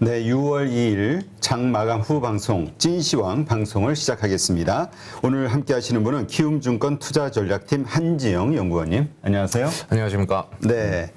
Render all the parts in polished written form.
네, 6월 2일 장 마감 후 방송 찐시황 방송을 시작하겠습니다. 오늘 함께 하시는 분은 키움증권 투자전략팀 한지영 연구원님. 안녕하세요. 안녕하십니까. 네.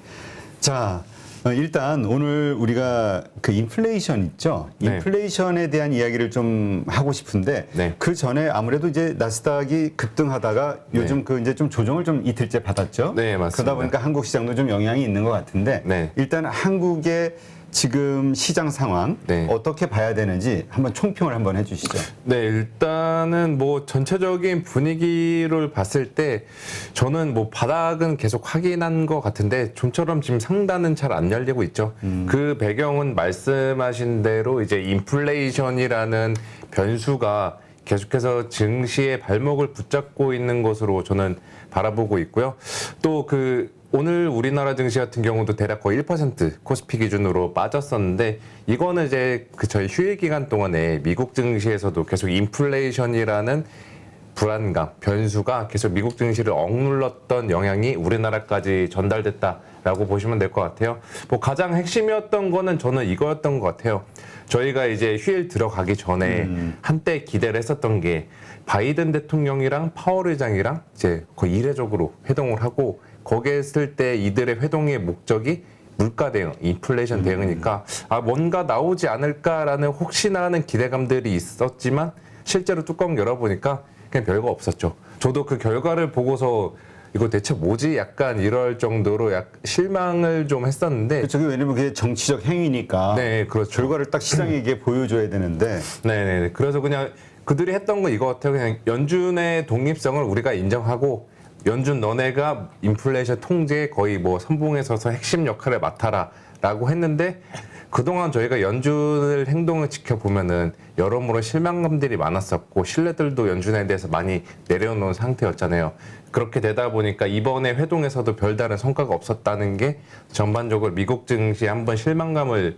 자, 일단 오늘 우리가 그 인플레이션 있죠? 네. 인플레이션에 대한 이야기를 좀 하고 싶은데 네. 그 전에 아무래도 이제 나스닥이 급등하다가 요즘 그 이제 좀 조정을 좀 이틀째 받았죠? 네, 맞습니다. 그러다 보니까 한국 시장도 좀 영향이 있는 것 같은데 네. 일단 한국의 지금 시장 상황 네. 어떻게 봐야 되는지 한번 총평을 한번 해주시죠. 네, 일단은 뭐 전체적인 분위기를 봤을 때 저는 뭐 바닥은 계속 확인한 것 같은데 좀처럼 지금 상단은 잘 안 열리고 있죠. 그 배경은 말씀하신 대로 이제 인플레이션이라는 변수가 계속해서 증시의 발목을 붙잡고 있는 것으로 저는 바라보고 있고요. 또 오늘 우리나라 증시 같은 경우도 대략 거의 1% 코스피 기준으로 빠졌었는데 이거는 이제 저희 휴일 기간 동안에 미국 증시에서도 계속 인플레이션이라는 불안감, 변수가 계속 미국 증시를 억눌렀던 영향이 우리나라까지 전달됐다라고 보시면 될 것 같아요. 뭐 가장 핵심이었던 거는 저는 이거였던 것 같아요. 저희가 이제 휴일 들어가기 전에 한때 기대를 했었던 게 바이든 대통령이랑 파월 의장이랑 이제 거의 이례적으로 회동을 하고 거기에 했을 때 이들의 회동의 목적이 물가 대응, 인플레이션 대응이니까 뭔가 나오지 않을까라는 혹시나 하는 기대감들이 있었지만 실제로 뚜껑 열어보니까 그냥 별거 없었죠. 저도 그 결과를 보고서 이거 대체 뭐지? 약간 이럴 정도로 실망을 좀 했었는데. 저게 왜냐면 그게 정치적 행위니까. 네, 그렇죠. 결과를 딱 시장에게 보여줘야 되는데. 네네. 그래서 그냥 그들이 했던 거 이거 같아요. 그냥 연준의 독립성을 우리가 인정하고 연준 너네가 인플레이션 통제에 거의 뭐 선봉에 서서 핵심 역할을 맡아라라고 했는데 그동안 저희가 연준의 행동을 지켜보면은 여러모로 실망감들이 많았었고 신뢰들도 연준에 대해서 많이 내려놓은 상태였잖아요. 그렇게 되다 보니까 이번에 회동에서도 별다른 성과가 없었다는 게 전반적으로 미국 증시에 한번 실망감을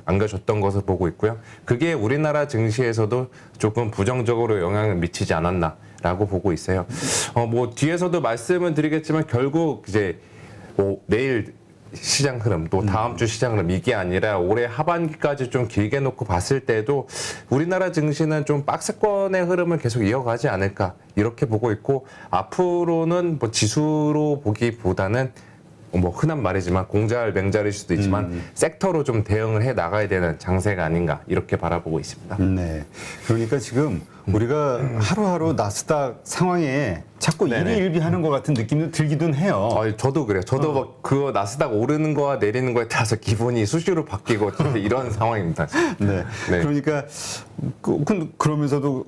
안겨줬던 것을 보고 있고요. 그게 우리나라 증시에서도 조금 부정적으로 영향을 미치지 않았나라고 보고 있어요. 뭐 뒤에서도 말씀을 드리겠지만 결국 이제 뭐 내일 시장 흐름 또 다음 주 시장 흐름 이게 아니라 올해 하반기까지 좀 길게 놓고 봤을 때도 우리나라 증시는 좀 박스권의 흐름을 계속 이어가지 않을까 이렇게 보고 있고 앞으로는 뭐 지수로 보기보다는 뭐 흔한 말이지만 공잘 맹잘일 수도 있지만 섹터로 좀 대응을 해 나가야 되는 장세가 아닌가 이렇게 바라보고 있습니다. 네. 그러니까 지금 우리가 하루하루 나스닥 상황에 자꾸 네네. 일희일비하는 것 같은 느낌도 들기도 해요. 저도 그래요. 저도 막 그거 나스닥 오르는 거와 내리는 거에 따라서 기분이 수시로 바뀌고 이런 상황입니다. 네. 네. 그러니까 그러면서도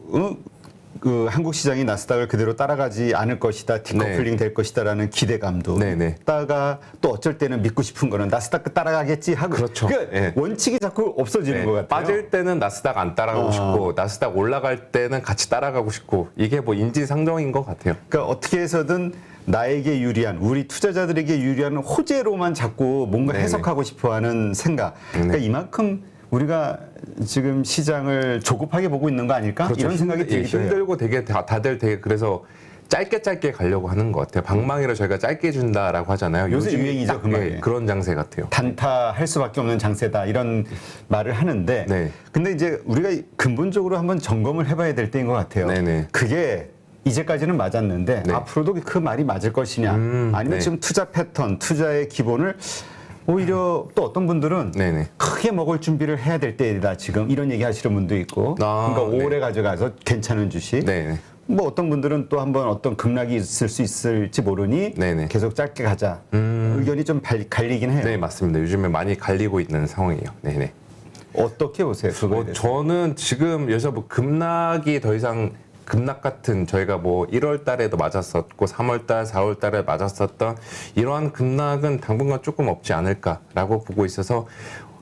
그 한국 시장이 나스닥을 그대로 따라가지 않을 것이다, 디커플링 될 것이다라는 기대감도 네네. 있다가 또 어쩔 때는 믿고 싶은 거는 나스닥 따라가겠지 하고 그렇죠. 그러니까 네. 원칙이 자꾸 없어지는 것 같아요. 빠질 때는 나스닥 안 따라가고 싶고 나스닥 올라갈 때는 같이 따라가고 싶고 이게 뭐 인지상정인 것 같아요. 그러니까 어떻게 해서든 나에게 유리한 우리 투자자들에게 유리한 호재로만 자꾸 뭔가 네네. 해석하고 싶어하는 생각. 그러니까 이만큼 우리가 지금 시장을 조급하게 보고 있는 거 아닐까? 그렇죠. 이런 생각이 들기도 해요. 힘들고 되게 다들 되게 그래서 짧게 가려고 하는 것 같아요. 방망이를 저희가 짧게 준다라고 하잖아요. 요새 요즘이 유행이죠, 딱 그 말이. 그런 장세 같아요. 단타할 수밖에 없는 장세다 이런 말을 하는데 네. 근데 이제 우리가 근본적으로 한번 점검을 해봐야 될 때인 것 같아요. 네네. 그게 이제까지는 맞았는데 네. 앞으로도 그 말이 맞을 것이냐 아니면 네. 지금 투자 패턴, 투자의 기본을 오히려 또 어떤 분들은 네네. 크게 먹을 준비를 해야 될 때이다 지금 이런 얘기 하시는 분도 있고 그러니까 네. 오래 가져가서 괜찮은 주식 네네. 뭐 어떤 분들은 또 한번 어떤 급락이 있을 수 있을지 모르니 네네. 계속 짧게 가자 의견이 좀 갈리긴 해요. 네, 맞습니다. 요즘에 많이 갈리고 있는 상황이에요. 네네. 어떻게 보세요? 그거에 대해서? 저는 지금 여기서 뭐 급락이 더 이상 급락 같은 저희가 뭐 1월 달에도 맞았었고 3월 달, 4월 달에 맞았었던 이러한 급락은 당분간 조금 없지 않을까라고 보고 있어서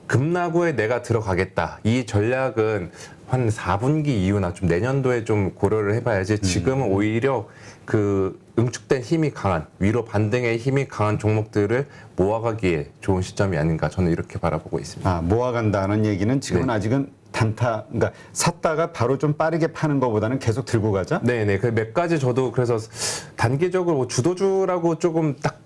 급락 후에 내가 들어가겠다. 이 전략은 한 4분기 이후나 좀 내년도에 좀 고려를 해봐야지 지금은 오히려 그 응축된 힘이 강한 위로 반등의 힘이 강한 종목들을 모아가기에 좋은 시점이 아닌가 저는 이렇게 바라보고 있습니다. 모아간다는 얘기는 지금은 네. 아직은 단타, 그러니까 샀다가 바로 좀 빠르게 파는 것보다는 계속 들고 가자? 네네. 그 몇 가지 저도 그래서 단기적으로 뭐 주도주라고 조금 딱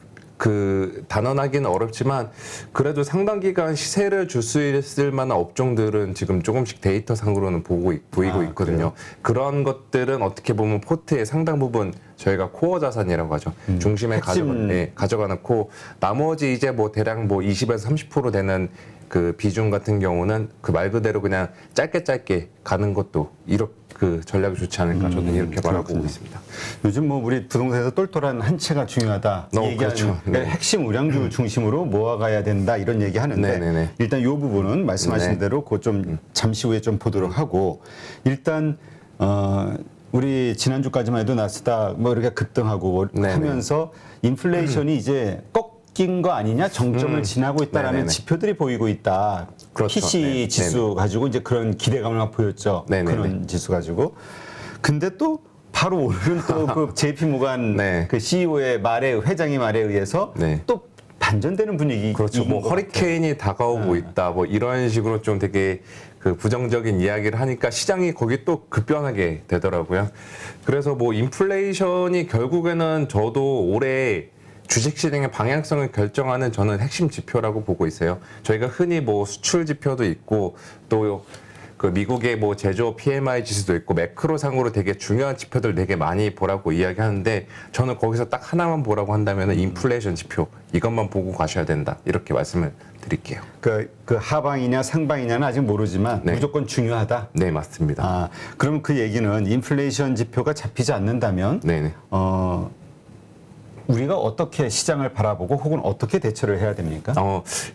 그 단언하기는 어렵지만 그래도 상당 기간 시세를 줄 수 있을 만한 업종들은 지금 조금씩 데이터상으로는 보이고 있거든요. 그런 것들은 어떻게 보면 포트의 상당 부분 저희가 코어 자산이라고 하죠. 중심에 가져가 놓고 나머지 이제 뭐 대략 뭐 20에서 30% 되는 그 비중 같은 경우는 그 말 그대로 그냥 짧게 가는 것도 이렇게 그 전략이 좋지 않을까 저는 이렇게 바라보고 있습니다. 요즘 뭐 우리 부동산에서 똘똘한 한 채가 중요하다 얘기하는 그렇죠. 네. 핵심 우량주 중심으로 모아가야 된다 이런 얘기 하는데 네네네. 일단 이 부분은 말씀하신 네. 대로 그 좀 잠시 후에 좀 보도록 하고 일단 우리 지난주까지만 해도 나스닥 뭐 이렇게 급등하고 네네. 하면서 인플레이션이 이제 꺾인 거 아니냐 정점을 지나고 있다라는 네네네. 지표들이 보이고 있다. 그렇죠. PC 네. 지수 가지고 이제 그런 기대감을 막 보였죠. 네네네. 그런 지수 가지고. 근데 또 바로 오늘은 또 그 JP 모간 네. 그 CEO의 회장의 말에 의해서 네. 또 반전되는 분위기. 그렇죠. 뭐 허리케인이 다가오고 있다. 뭐 이런 식으로 좀 되게 그 부정적인 이야기를 하니까 시장이 거기 또 급변하게 되더라고요. 그래서 뭐 인플레이션이 결국에는 저도 올해 주식시장의 방향성을 결정하는 저는 핵심 지표라고 보고 있어요. 저희가 흔히 뭐 수출 지표도 있고 또 그 미국의 뭐 제조업 PMI 지수도 있고 매크로상으로 되게 중요한 지표들 되게 많이 보라고 이야기하는데 저는 거기서 딱 하나만 보라고 한다면 인플레이션 지표 이것만 보고 가셔야 된다 이렇게 말씀을 드릴게요. 그 하방이냐 상방이냐는 아직 모르지만 네. 무조건 중요하다. 네, 맞습니다. 아, 그럼 그 얘기는 인플레이션 지표가 잡히지 않는다면 네네. 우리가 어떻게 시장을 바라보고 혹은 어떻게 대처를 해야 됩니까?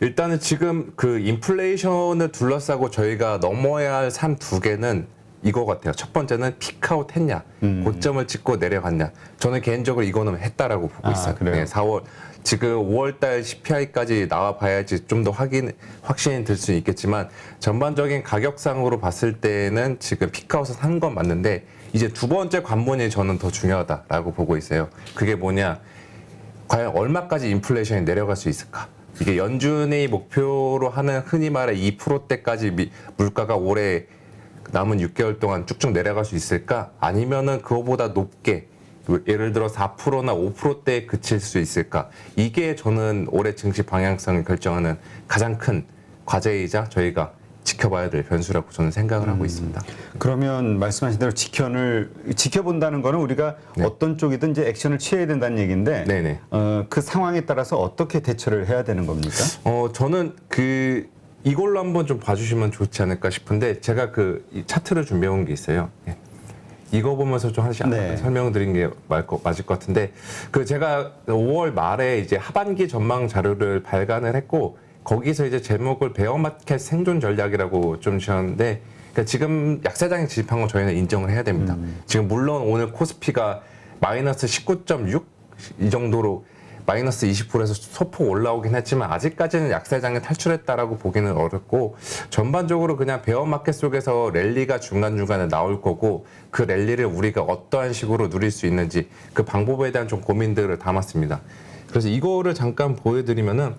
일단은 지금 그 인플레이션을 둘러싸고 저희가 넘어야 할 산 두 개는 이거 같아요. 첫 번째는 피크아웃 했냐, 고점을 찍고 내려갔냐. 저는 개인적으로 이거는 했다라고 보고 있어요. 그래요? 네, 4월 지금 5월달 CPI까지 나와 봐야지 좀 더 확신이 들 수 있겠지만 전반적인 가격상으로 봤을 때는 지금 피크아웃을 한 건 맞는데 이제 두 번째 관문이 저는 더 중요하다라고 보고 있어요. 그게 뭐냐? 과연 얼마까지 인플레이션이 내려갈 수 있을까? 이게 연준의 목표로 하는 흔히 말해 2%대까지 물가가 올해 남은 6개월 동안 쭉쭉 내려갈 수 있을까? 아니면은 그거보다 높게 예를 들어 4%나 5%대에 그칠 수 있을까? 이게 저는 올해 증시 방향성을 결정하는 가장 큰 과제이자 저희가 지켜봐야 될 변수라고 저는 생각을 하고 있습니다. 그러면 말씀하신 대로 지켜본다는 거는 우리가 네. 어떤 쪽이든 이제 액션을 취해야 된다는 얘기인데 네네. 그 상황에 따라서 어떻게 대처를 해야 되는 겁니까? 저는 이걸로 한번 좀 봐주시면 좋지 않을까 싶은데 제가 이 차트를 준비해 온 게 있어요. 예. 이거 보면서 좀 하나씩 네. 설명을 드린 게 맞을 것 같은데 제가 5월 말에 이제 하반기 전망 자료를 발간을 했고 거기서 이제 제목을 베어마켓 생존 전략이라고 좀 지었는데 그러니까 지금 약세장에 진입한 건 저희는 인정을 해야 됩니다. 지금 물론 오늘 코스피가 마이너스 19.6 이 정도로 마이너스 20%에서 소폭 올라오긴 했지만 아직까지는 약세장에 탈출했다라고 보기는 어렵고 전반적으로 그냥 베어마켓 속에서 랠리가 중간중간에 나올 거고 그 랠리를 우리가 어떠한 식으로 누릴 수 있는지 그 방법에 대한 좀 고민들을 담았습니다. 그래서 이거를 잠깐 보여드리면은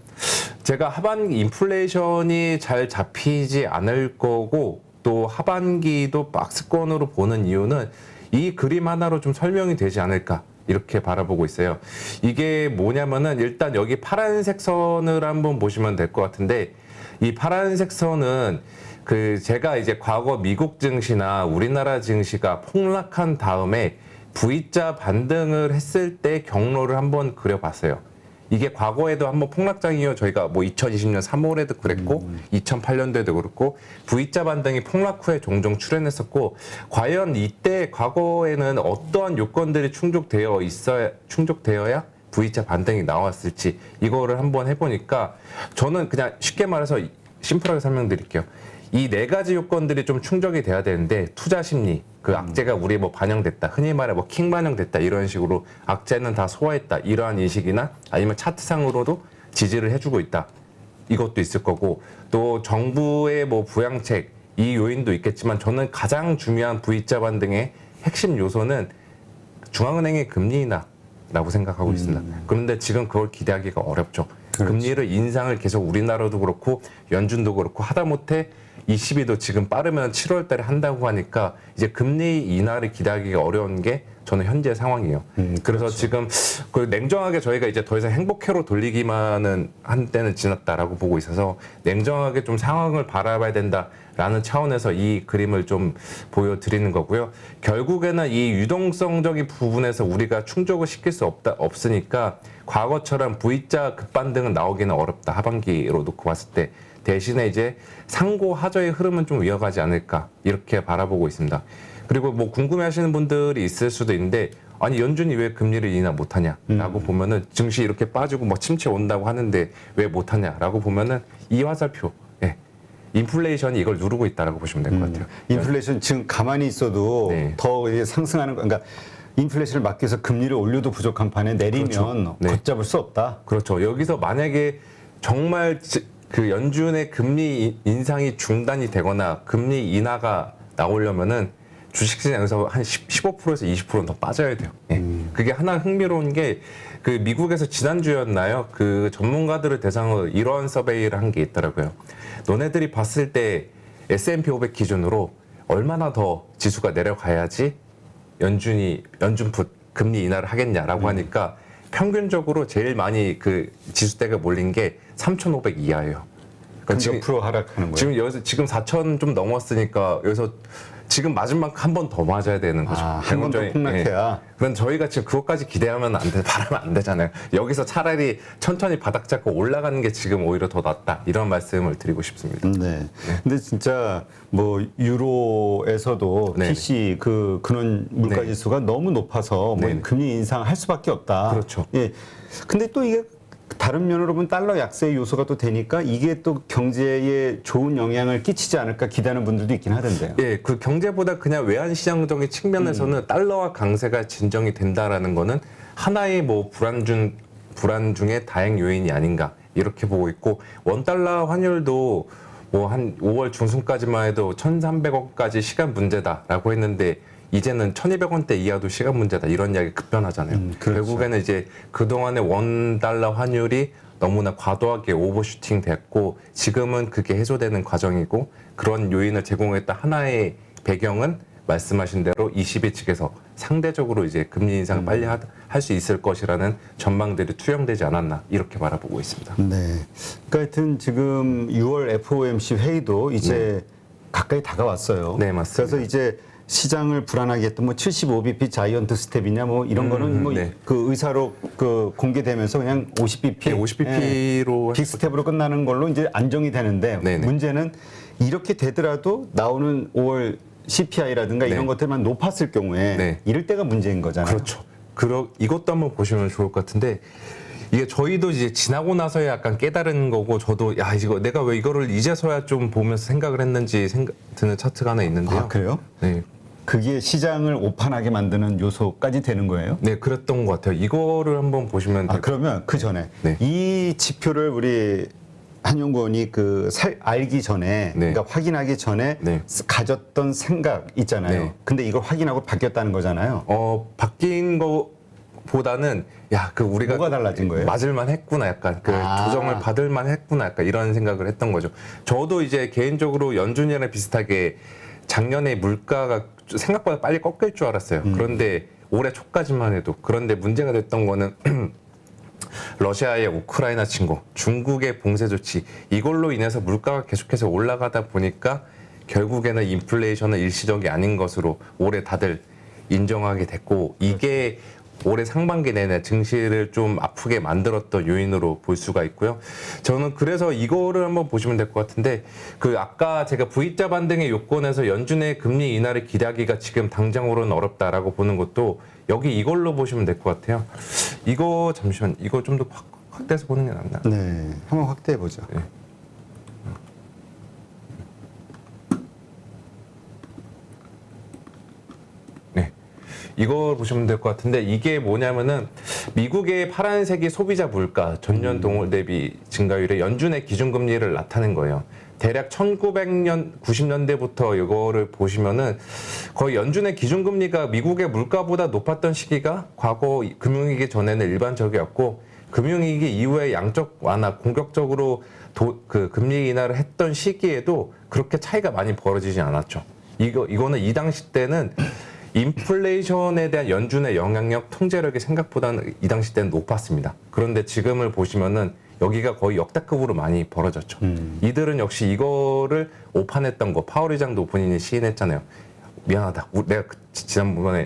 제가 하반기 인플레이션이 잘 잡히지 않을 거고 또 하반기도 박스권으로 보는 이유는 이 그림 하나로 좀 설명이 되지 않을까 이렇게 바라보고 있어요. 이게 뭐냐면은 일단 여기 파란색 선을 한번 보시면 될 것 같은데 이 파란색 선은 제가 이제 과거 미국 증시나 우리나라 증시가 폭락한 다음에 V자 반등을 했을 때 경로를 한번 그려봤어요. 이게 과거에도 한번 폭락장이요. 저희가 뭐 2020년 3월에도 그랬고 2008년도에도 그렇고 V자 반등이 폭락 후에 종종 출현했었고 과연 이때 과거에는 어떠한 요건들이 충족되어야 V자 반등이 나왔을지 이거를 한번 해보니까 저는 그냥 쉽게 말해서 심플하게 설명드릴게요. 이 네 가지 요건들이 좀 충족이 돼야 되는데 투자 심리, 악재가 우리에 뭐 반영됐다. 흔히 말해 뭐 킹 반영됐다. 이런 식으로 악재는 다 소화했다. 이러한 인식이나 아니면 차트상으로도 지지를 해주고 있다. 이것도 있을 거고 또 정부의 뭐 부양책 이 요인도 있겠지만 저는 가장 중요한 V자 반등의 핵심 요소는 중앙은행의 금리 인하라고 생각하고 있습니다. 그런데 지금 그걸 기대하기가 어렵죠. 그렇지. 금리를 인상을 계속 우리나라도 그렇고 연준도 그렇고 하다못해 ECB도 지금 빠르면 7월 달에 한다고 하니까 이제 금리 인하를 기대하기가 어려운 게 저는 현재 상황이에요. 그래서 지금 그 냉정하게 저희가 이제 더 이상 행복회로 돌리기만은 한 때는 지났다라고 보고 있어서 냉정하게 좀 상황을 바라봐야 된다라는 차원에서 이 그림을 좀 보여드리는 거고요. 결국에는 이 유동성적인 부분에서 우리가 충족을 시킬 수 없으니까 과거처럼 V자 급반등은 나오기는 어렵다. 하반기로 놓고 봤을 때. 대신에 이제 상고 하저의 흐름은 좀 이어가지 않을까 이렇게 바라보고 있습니다. 그리고 뭐 궁금해하시는 분들이 있을 수도 있는데 아니 연준이 왜 금리를 인하 못하냐라고 보면은 증시 이렇게 빠지고 뭐 침체 온다고 하는데 왜 못하냐라고 보면은 이 화살표, 예, 인플레이션이 이걸 누르고 있다라고 보시면 될 것 같아요. 인플레이션 지금 가만히 있어도 네. 더 이제 상승하는 거, 그러니까 인플레이션을 막기 위해서 금리를 올려도 부족한 판에 내리면 그렇죠. 네. 걷잡을 수 없다. 그렇죠. 여기서 만약에 정말 그 연준의 금리 인상이 중단이 되거나 금리 인하가 나오려면은 주식시장에서 한 15%에서 20%는 더 빠져야 돼요. 예. 그게 하나 흥미로운 게 그 미국에서 지난주였나요? 그 전문가들을 대상으로 이러한 서베이를 한 게 있더라고요. 너네들이 봤을 때 S&P 500 기준으로 얼마나 더 지수가 내려가야지 연준풋 금리 인하를 하겠냐라고 하니까 평균적으로 제일 많이 그 지수대가 몰린 게 3,500 이하예요. 그러니까 몇 프로 하락하는 거예요? 지금 여기서 지금 4,000 좀 넘었으니까 여기서 지금 맞은만큼 한 번 더 맞아야 되는 거죠. 한 번 더 폭락해야. 그럼 저희가 지금 그것까지 기대하면 안 돼, 바라면 안 되잖아요. 여기서 차라리 천천히 바닥 잡고 올라가는 게 지금 오히려 더 낫다. 이런 말씀을 드리고 싶습니다. 네. 근데 진짜 뭐 유로에서도 네네. PC 그 근원 물가 네. 지수가 너무 높아서 뭐 네네. 금리 인상할 수밖에 없다. 그렇죠. 예. 근데 또 이게 다른 면으로 보면 달러 약세의 요소가 또 되니까 이게 또 경제에 좋은 영향을 끼치지 않을까 기대하는 분들도 있긴 하던데요. 예, 그 경제보다 그냥 외환 시장적인 측면에서는 달러와 강세가 진정이 된다라는 거는 하나의 뭐 불안 중의 다행 요인이 아닌가 이렇게 보고 있고 원달러 환율도 뭐 한 5월 중순까지만 해도 1,300원까지 시간 문제다라고 했는데 이제는 1,200원대 이하도 시간 문제다 이런 이야기 급변하잖아요. 그렇죠. 결국에는 이제 그동안의 원달러 환율이 너무나 과도하게 오버슈팅 됐고 지금은 그게 해소되는 과정이고 그런 요인을 제공했다 하나의 배경은 말씀하신 대로 ECB 측에서 상대적으로 이제 금리 인상을 빨리 할 수 있을 것이라는 전망들이 투영되지 않았나 이렇게 바라보고 있습니다. 네. 그러니까 하여튼 지금 6월 FOMC 회의도 이제 가까이 다가왔어요. 네, 맞습니다. 그래서 이제 시장을 불안하게 했던 뭐 75bp 자이언트 스텝이냐 뭐 이런 거는 뭐 네. 그 의사로 그 공개되면서 그냥 50bp, 네, 50bp로 빅스텝으로 끝나는 걸로 이제 안정이 되는데 네네. 문제는 이렇게 되더라도 나오는 5월 CPI라든가 네. 이런 것들만 높았을 경우에 네. 이럴 때가 문제인 거잖아요. 그렇죠. 이것도 한번 보시면 좋을 것 같은데 이게 저희도 이제 지나고 나서야 약간 깨달은 거고 저도 야 이거 내가 왜 이거를 이제서야 좀 보면서 생각을 했는지 드는 차트가 하나 있는데요. 아, 그래요? 네. 그게 시장을 오판하게 만드는 요소까지 되는 거예요? 네, 그랬던 것 같아요. 이거를 한번 보시면 아, 그러면 그 전에 네. 이 지표를 우리 한 연구원이 알기 전에 네. 그러니까 확인하기 전에 네. 가졌던 생각 있잖아요. 네. 근데 이걸 확인하고 바뀌었다는 거잖아요. 바뀐 거보다는 야, 그 우리가 뭐가 달라진 거예요? 맞을만 했구나 약간 그 아. 조정을 받을만 했구나 약간 이런 생각을 했던 거죠. 저도 이제 개인적으로 연준이랑 비슷하게 작년에 물가가 생각보다 빨리 꺾일 줄 알았어요. 그런데 올해 초까지만 해도 그런데 문제가 됐던 거는 러시아의 우크라이나 침공, 중국의 봉쇄 조치 이걸로 인해서 물가가 계속해서 올라가다 보니까 결국에는 인플레이션은 일시적이 아닌 것으로 올해 다들 인정하게 됐고 이게 올해 상반기 내내 증시를 좀 아프게 만들었던 요인으로 볼 수가 있고요. 저는 그래서 이거를 한번 보시면 될 것 같은데 그 아까 제가 V자 반등의 요건에서 연준의 금리 인하를 기대하기가 지금 당장으로는 어렵다라고 보는 것도 여기 이걸로 보시면 될 것 같아요. 이거 잠시만 이거 좀 더 확대해서 보는 게 낫나? 네, 한번 확대해 보죠. 네. 이걸 보시면 될 것 같은데 이게 뭐냐면은 미국의 파란색이 소비자 물가 전년 동월 대비 증가율의 연준의 기준금리를 나타낸 거예요. 대략 1990년대부터 이거를 보시면은 거의 연준의 기준금리가 미국의 물가보다 높았던 시기가 과거 금융위기 전에는 일반적이었고 금융위기 이후에 양적 완화, 공격적으로 그 금리 인하를 했던 시기에도 그렇게 차이가 많이 벌어지지 않았죠. 이거는 이 당시 때는 인플레이션에 대한 연준의 영향력, 통제력이 생각보다는 이 당시 때는 높았습니다. 그런데 지금을 보시면은 여기가 거의 역대급으로 많이 벌어졌죠. 이들은 역시 이거를 오판했던 거, 파월 의장도 본인이 시인했잖아요. 미안하다. 내가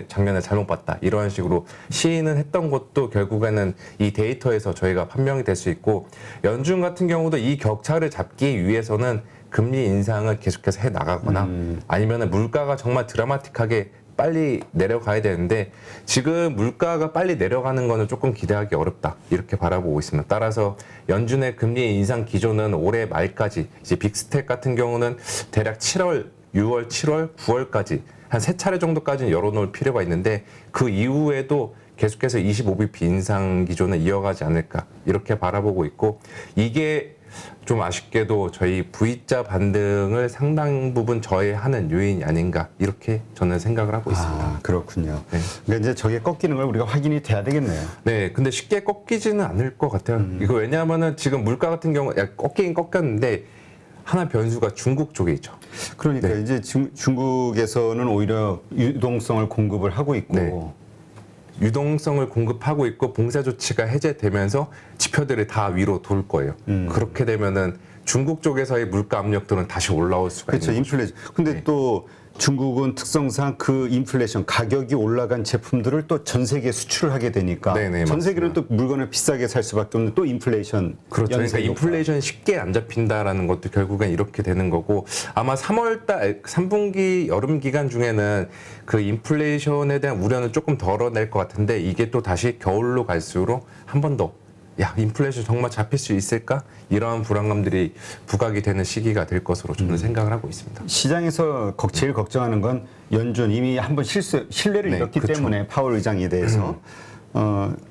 작년에 잘못 봤다. 이런 식으로 시인을 했던 것도 결국에는 이 데이터에서 저희가 판명이 될 수 있고, 연준 같은 경우도 이 격차를 잡기 위해서는 금리 인상을 계속해서 해 나가거나 아니면 물가가 정말 드라마틱하게 빨리 내려가야 되는데, 지금 물가가 빨리 내려가는 거는 조금 기대하기 어렵다, 이렇게 바라보고 있습니다. 따라서 연준의 금리 인상 기조는 올해 말까지, 이제 빅스텝 같은 경우는 대략 7월, 6월, 7월, 9월까지 한 3차례 정도까지는 열어놓을 필요가 있는데, 그 이후에도 계속해서 25bp 인상 기조는 이어가지 않을까, 이렇게 바라보고 있고, 이게 좀 아쉽게도 저희 V자 반등을 상당 부분 저해하는 요인이 아닌가, 이렇게 저는 생각을 하고 있습니다. 아, 그렇군요. 네. 그러니까 이제 저게 꺾이는 걸 우리가 확인이 돼야 되겠네요. 네, 근데 쉽게 꺾이지는 않을 것 같아요. 이거 왜냐하면은 지금 물가 같은 경우 꺾이긴 꺾였는데 하나 변수가 중국 쪽에 있죠. 그러니까 네. 이제 중국에서는 오히려 유동성을 공급을 하고 있고, 네. 유동성을 공급하고 있고 봉쇄 조치가 해제되면서 지표들이 다 위로 돌 거예요. 그렇게 되면은 중국 쪽에서의 물가 압력들은 다시 올라올 수가 그렇죠. 있는 거죠. 인플레이션. 근데 네. 또 중국은 특성상 그 인플레이션, 가격이 올라간 제품들을 또 전 세계에 수출을 하게 되니까 네네, 전 세계는 또 맞습니다. 물건을 비싸게 살 수밖에 없는 또 인플레이션. 그렇죠. 그러니까 연쇄 효과. 인플레이션이 쉽게 안 잡힌다라는 것도 결국엔 이렇게 되는 거고, 아마 3월달 3분기 여름 기간 중에는 그 인플레이션에 대한 우려는 조금 덜어낼 것 같은데, 이게 또 다시 겨울로 갈수록 한 번 더, 야, 인플레이션 정말 잡힐 수 있을까? 이런 불안감들이 부각이 되는 시기가 될 것으로 저는 생각을 하고 있습니다. 시장에서 제일 걱정하는 건 연준 이미 한번 신뢰를 네, 잃었기 그쵸. 때문에 파월 의장에 대해서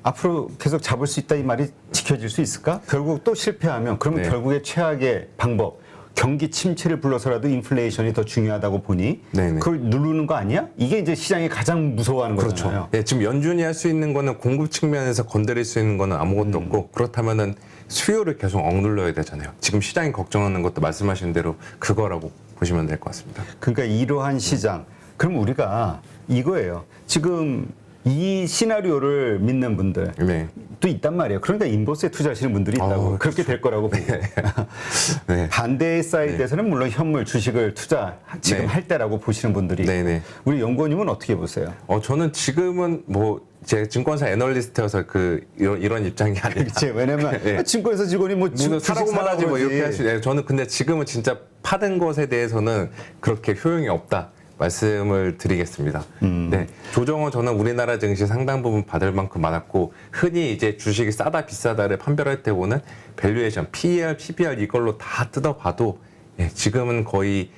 앞으로 계속 잡을 수 있다 이 말이 지켜질 수 있을까? 결국 또 실패하면 그러면 네. 결국에 최악의 방법, 경기 침체를 불러서라도 인플레이션이 더 중요하다고 보니 네네. 그걸 누르는 거 아니야? 이게 이제 시장이 가장 무서워하는 거잖아요. 그렇죠. 예, 지금 연준이 할 수 있는 거는 공급 측면에서 건드릴 수 있는 거는 아무것도 없고, 그렇다면은 수요를 계속 억눌러야 되잖아요. 지금 시장이 걱정하는 것도 말씀하신 대로 그거라고 보시면 될 것 같습니다. 그러니까 이러한 시장. 그럼 우리가 이거예요. 지금 이 시나리오를 믿는 분들 네. 또 있단 말이에요. 그러니까 인버스에 투자하시는 분들이 있다고. 그렇게 될 거라고 보고. 네. 반대의 사이드에서는 물론 현물 주식을 투자 지금 네. 할 때라고 보시는 분들이 있고. 네네. 우리 연구원님은 어떻게 보세요? 저는 지금은 뭐 제 증권사 애널리스트여서 이런 입장이 아니라. 그렇지. 왜냐면 네. 증권에서 직원이 뭐 주식 사라고만 하지 뭐 이렇게 할 수. 그러지. 저는 근데 지금은 진짜 파는 것에 대해서는 그렇게 효용이 없다, 말씀을 드리겠습니다. 네, 조정은 저는 우리나라 증시 상당 부분 받을 만큼 많았고, 흔히 이제 주식이 싸다 비싸다를 판별할 때 보는 밸류에이션, PER, PBR 이걸로 다 뜯어봐도, 예, 지금은 거의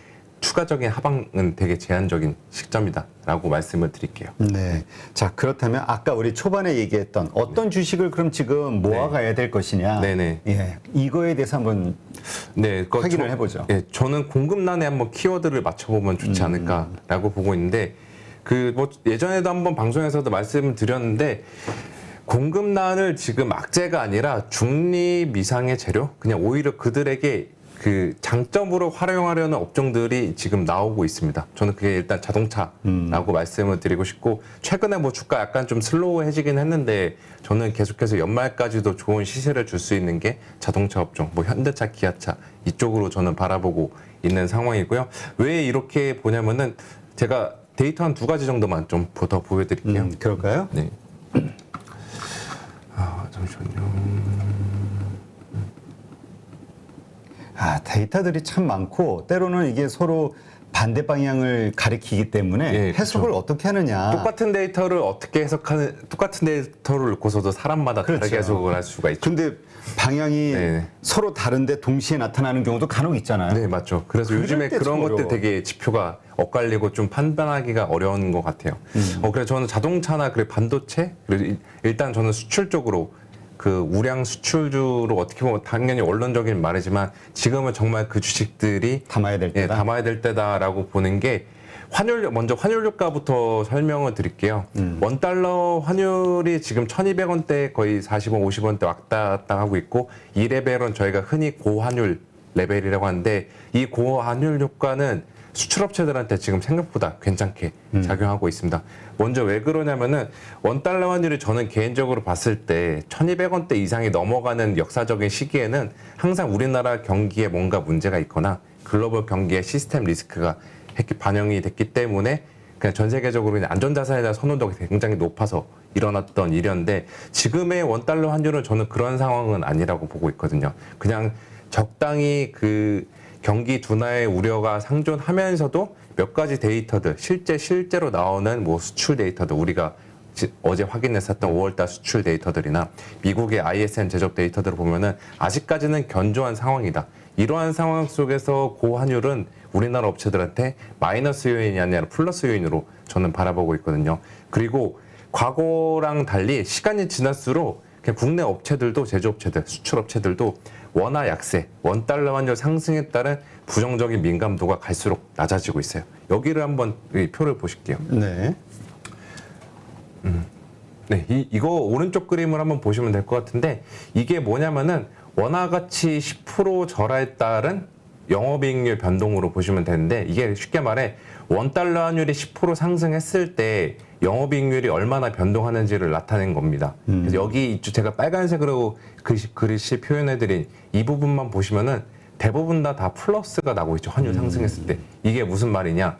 추가적인 하방은 되게 제한적인 시점이다라고 말씀을 드릴게요. 네. 자, 그렇다면 아까 우리 초반에 얘기했던 어떤 주식을 그럼 지금 모아가야 될 것이냐. 네네. 예. 이거에 대해서 한번 네, 그거 확인을 해보죠. 예, 저는 공급난에 한번 키워드를 맞춰보면 좋지 않을까라고 보고 있는데, 그 뭐 예전에도 한번 방송에서도 말씀을 드렸는데, 공급난을 지금 악재가 아니라 중립 이상의 재료, 그냥 오히려 그들에게 그 장점으로 활용하려는 업종들이 지금 나오고 있습니다. 저는 그게 일단 자동차라고 말씀을 드리고 싶고, 최근에 뭐 주가 약간 좀 슬로우해지긴 했는데, 저는 계속해서 연말까지도 좋은 시세를 줄 수 있는 게 자동차 업종, 뭐 현대차, 기아차 이쪽으로 저는 바라보고 있는 상황이고요. 왜 이렇게 보냐면은 제가 데이터 한 2가지 정도만 좀 더 보여드릴게요. 그럴까요? 네. 잠시만요. 데이터들이 참 많고 때로는 이게 서로 반대 방향을 가리키기 때문에 예, 해석을 그렇죠. 어떻게 하느냐. 똑같은 데이터를 어떻게 해석하는, 똑같은 데이터를 놓고서도 사람마다 그렇죠. 다르게 해석을 할 수가 있죠. 근데 방향이 네. 서로 다른데 동시에 나타나는 경우도 간혹 있잖아요. 네, 맞죠. 그래서 그럴 요즘에 때 그런 참 것들 어려워. 되게 지표가 엇갈리고 좀 판단하기가 어려운 것 같아요. 그래서 저는 자동차나 그리고 반도체, 그리고 일단 저는 수출 쪽으로, 그 우량 수출주로 어떻게 보면 당연히 원론적인 말이지만 지금은 정말 그 주식들이 담아야 될 예, 때다. 담아야 될 때다라고 보는 게, 먼저 환율 효과부터 설명을 드릴게요. $1 환율이 지금 1,200원대 거의 40원, 50원대 왔다 갔다 하고 있고, 이 레벨은 저희가 흔히 고환율 레벨이라고 하는데, 이 고환율 효과는 수출업체들한테 지금 생각보다 괜찮게 작용하고 있습니다. 먼저 왜 그러냐면은 $1 환율이 저는 개인적으로 봤을 때 1,200원대 이상이 넘어가는 역사적인 시기에는 항상 우리나라 경기에 뭔가 문제가 있거나 글로벌 경기에 시스템 리스크가 반영이 됐기 때문에 그냥 전 세계적으로 그냥 안전자산에 대한 선호도가 굉장히 높아서 일어났던 일이었는데, 지금의 $1 환율은 저는 그런 상황은 아니라고 보고 있거든요. 그냥 적당히 그 경기 둔화의 우려가 상존하면서도 몇 가지 데이터들, 실제로 나오는 뭐 수출 데이터들, 우리가 어제 확인했었던 5월달 수출 데이터들이나 미국의 ISM 제조업 데이터들을 보면은 아직까지는 견조한 상황이다. 이러한 상황 속에서 고환율은 우리나라 업체들한테 마이너스 요인이 아니라 플러스 요인으로 저는 바라보고 있거든요. 그리고 과거랑 달리 시간이 지날수록 그냥 국내 업체들도, 제조업체들, 수출업체들도 원화 약세, $1 환율 상승에 따른 부정적인 민감도가 갈수록 낮아지고 있어요. 여기를 한번 이 표를 보실게요. 네. 네, 이거 오른쪽 그림을 한번 보시면 될 것 같은데, 이게 뭐냐면은 원화 가치 10% 절하에 따른 영업이익률 변동으로 보시면 되는데, 이게 쉽게 말해 $1 환율이 10% 상승했을 때 영업이익률이 얼마나 변동하는지를 나타낸 겁니다. 그래서 여기 제가 빨간색으로 글씨 표현해드린 이 부분만 보시면은 대부분 다 플러스가 나고 있죠. 환율 상승했을 때. 이게 무슨 말이냐?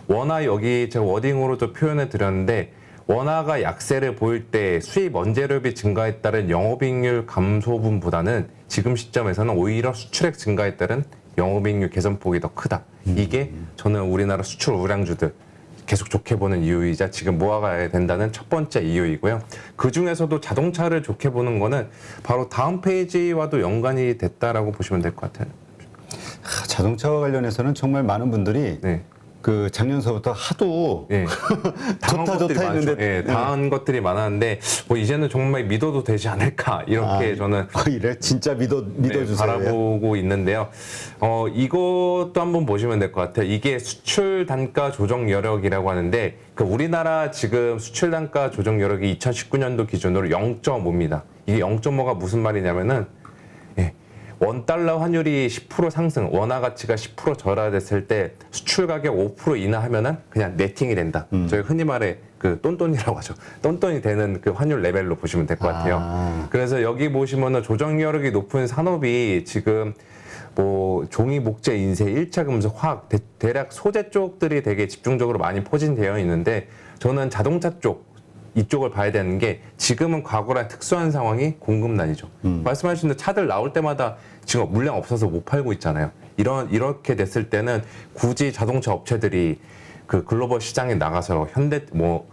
원화, 여기 제가 워딩으로도 표현해 드렸는데, 원화가 약세를 보일 때 수입 원재료비 증가에 따른 영업이익률 감소분보다는 지금 시점에서는 오히려 수출액 증가에 따른 영업이익률 개선폭이 더 크다. 이게 저는 우리나라 수출 우량주들 계속 좋게 보는 이유이자 지금 모아가야 된다는 첫 번째 이유이고요. 그 중에서도 자동차를 좋게 보는 거는 바로 다음 페이지와도 연관이 됐다라고 보시면 될 것 같아요. 자동차와 관련해서는 정말 많은 분들이 네. 그 작년서부터 하도 예. 당한 좋다 것들이 좋다 많죠. 했는데 예, 당한 것들이 많았는데 뭐 이제는 정말 믿어도 되지 않을까 이렇게 저는 이래 진짜 믿어주세요. 바라보고 있는데요. 이것도 한번 보시면 될 것 같아요. 이게 수출 단가 조정 여력이라고 하는데, 그 우리나라 지금 수출 단가 조정 여력이 2019년도 기준으로 0.5입니다. 이게 0.5가 무슨 말이냐면은 $1 환율이 10% 상승, 원화 가치가 10% 절하됐을 때 수출 가격 5% 인하하면은 그냥 네팅이 된다. 저희 흔히 말해 그 똔똔이라고 하죠. 똔똔이 되는 그 환율 레벨로 보시면 될 것 같아요. 그래서 여기 보시면은 조정 여력이 높은 산업이 지금 뭐 종이, 목재, 인쇄, 1차 금속, 화학, 대략 소재 쪽들이 되게 집중적으로 많이 포진되어 있는데, 저는 자동차 쪽 이쪽을 봐야 되는 게, 지금은 과거랑 특수한 상황이 공급난이죠. 말씀하신 대로 차들 나올 때마다 지금 물량 없어서 못 팔고 있잖아요. 이렇게 됐을 때는 굳이 자동차 업체들이 그 글로벌 시장에 나가서 현대,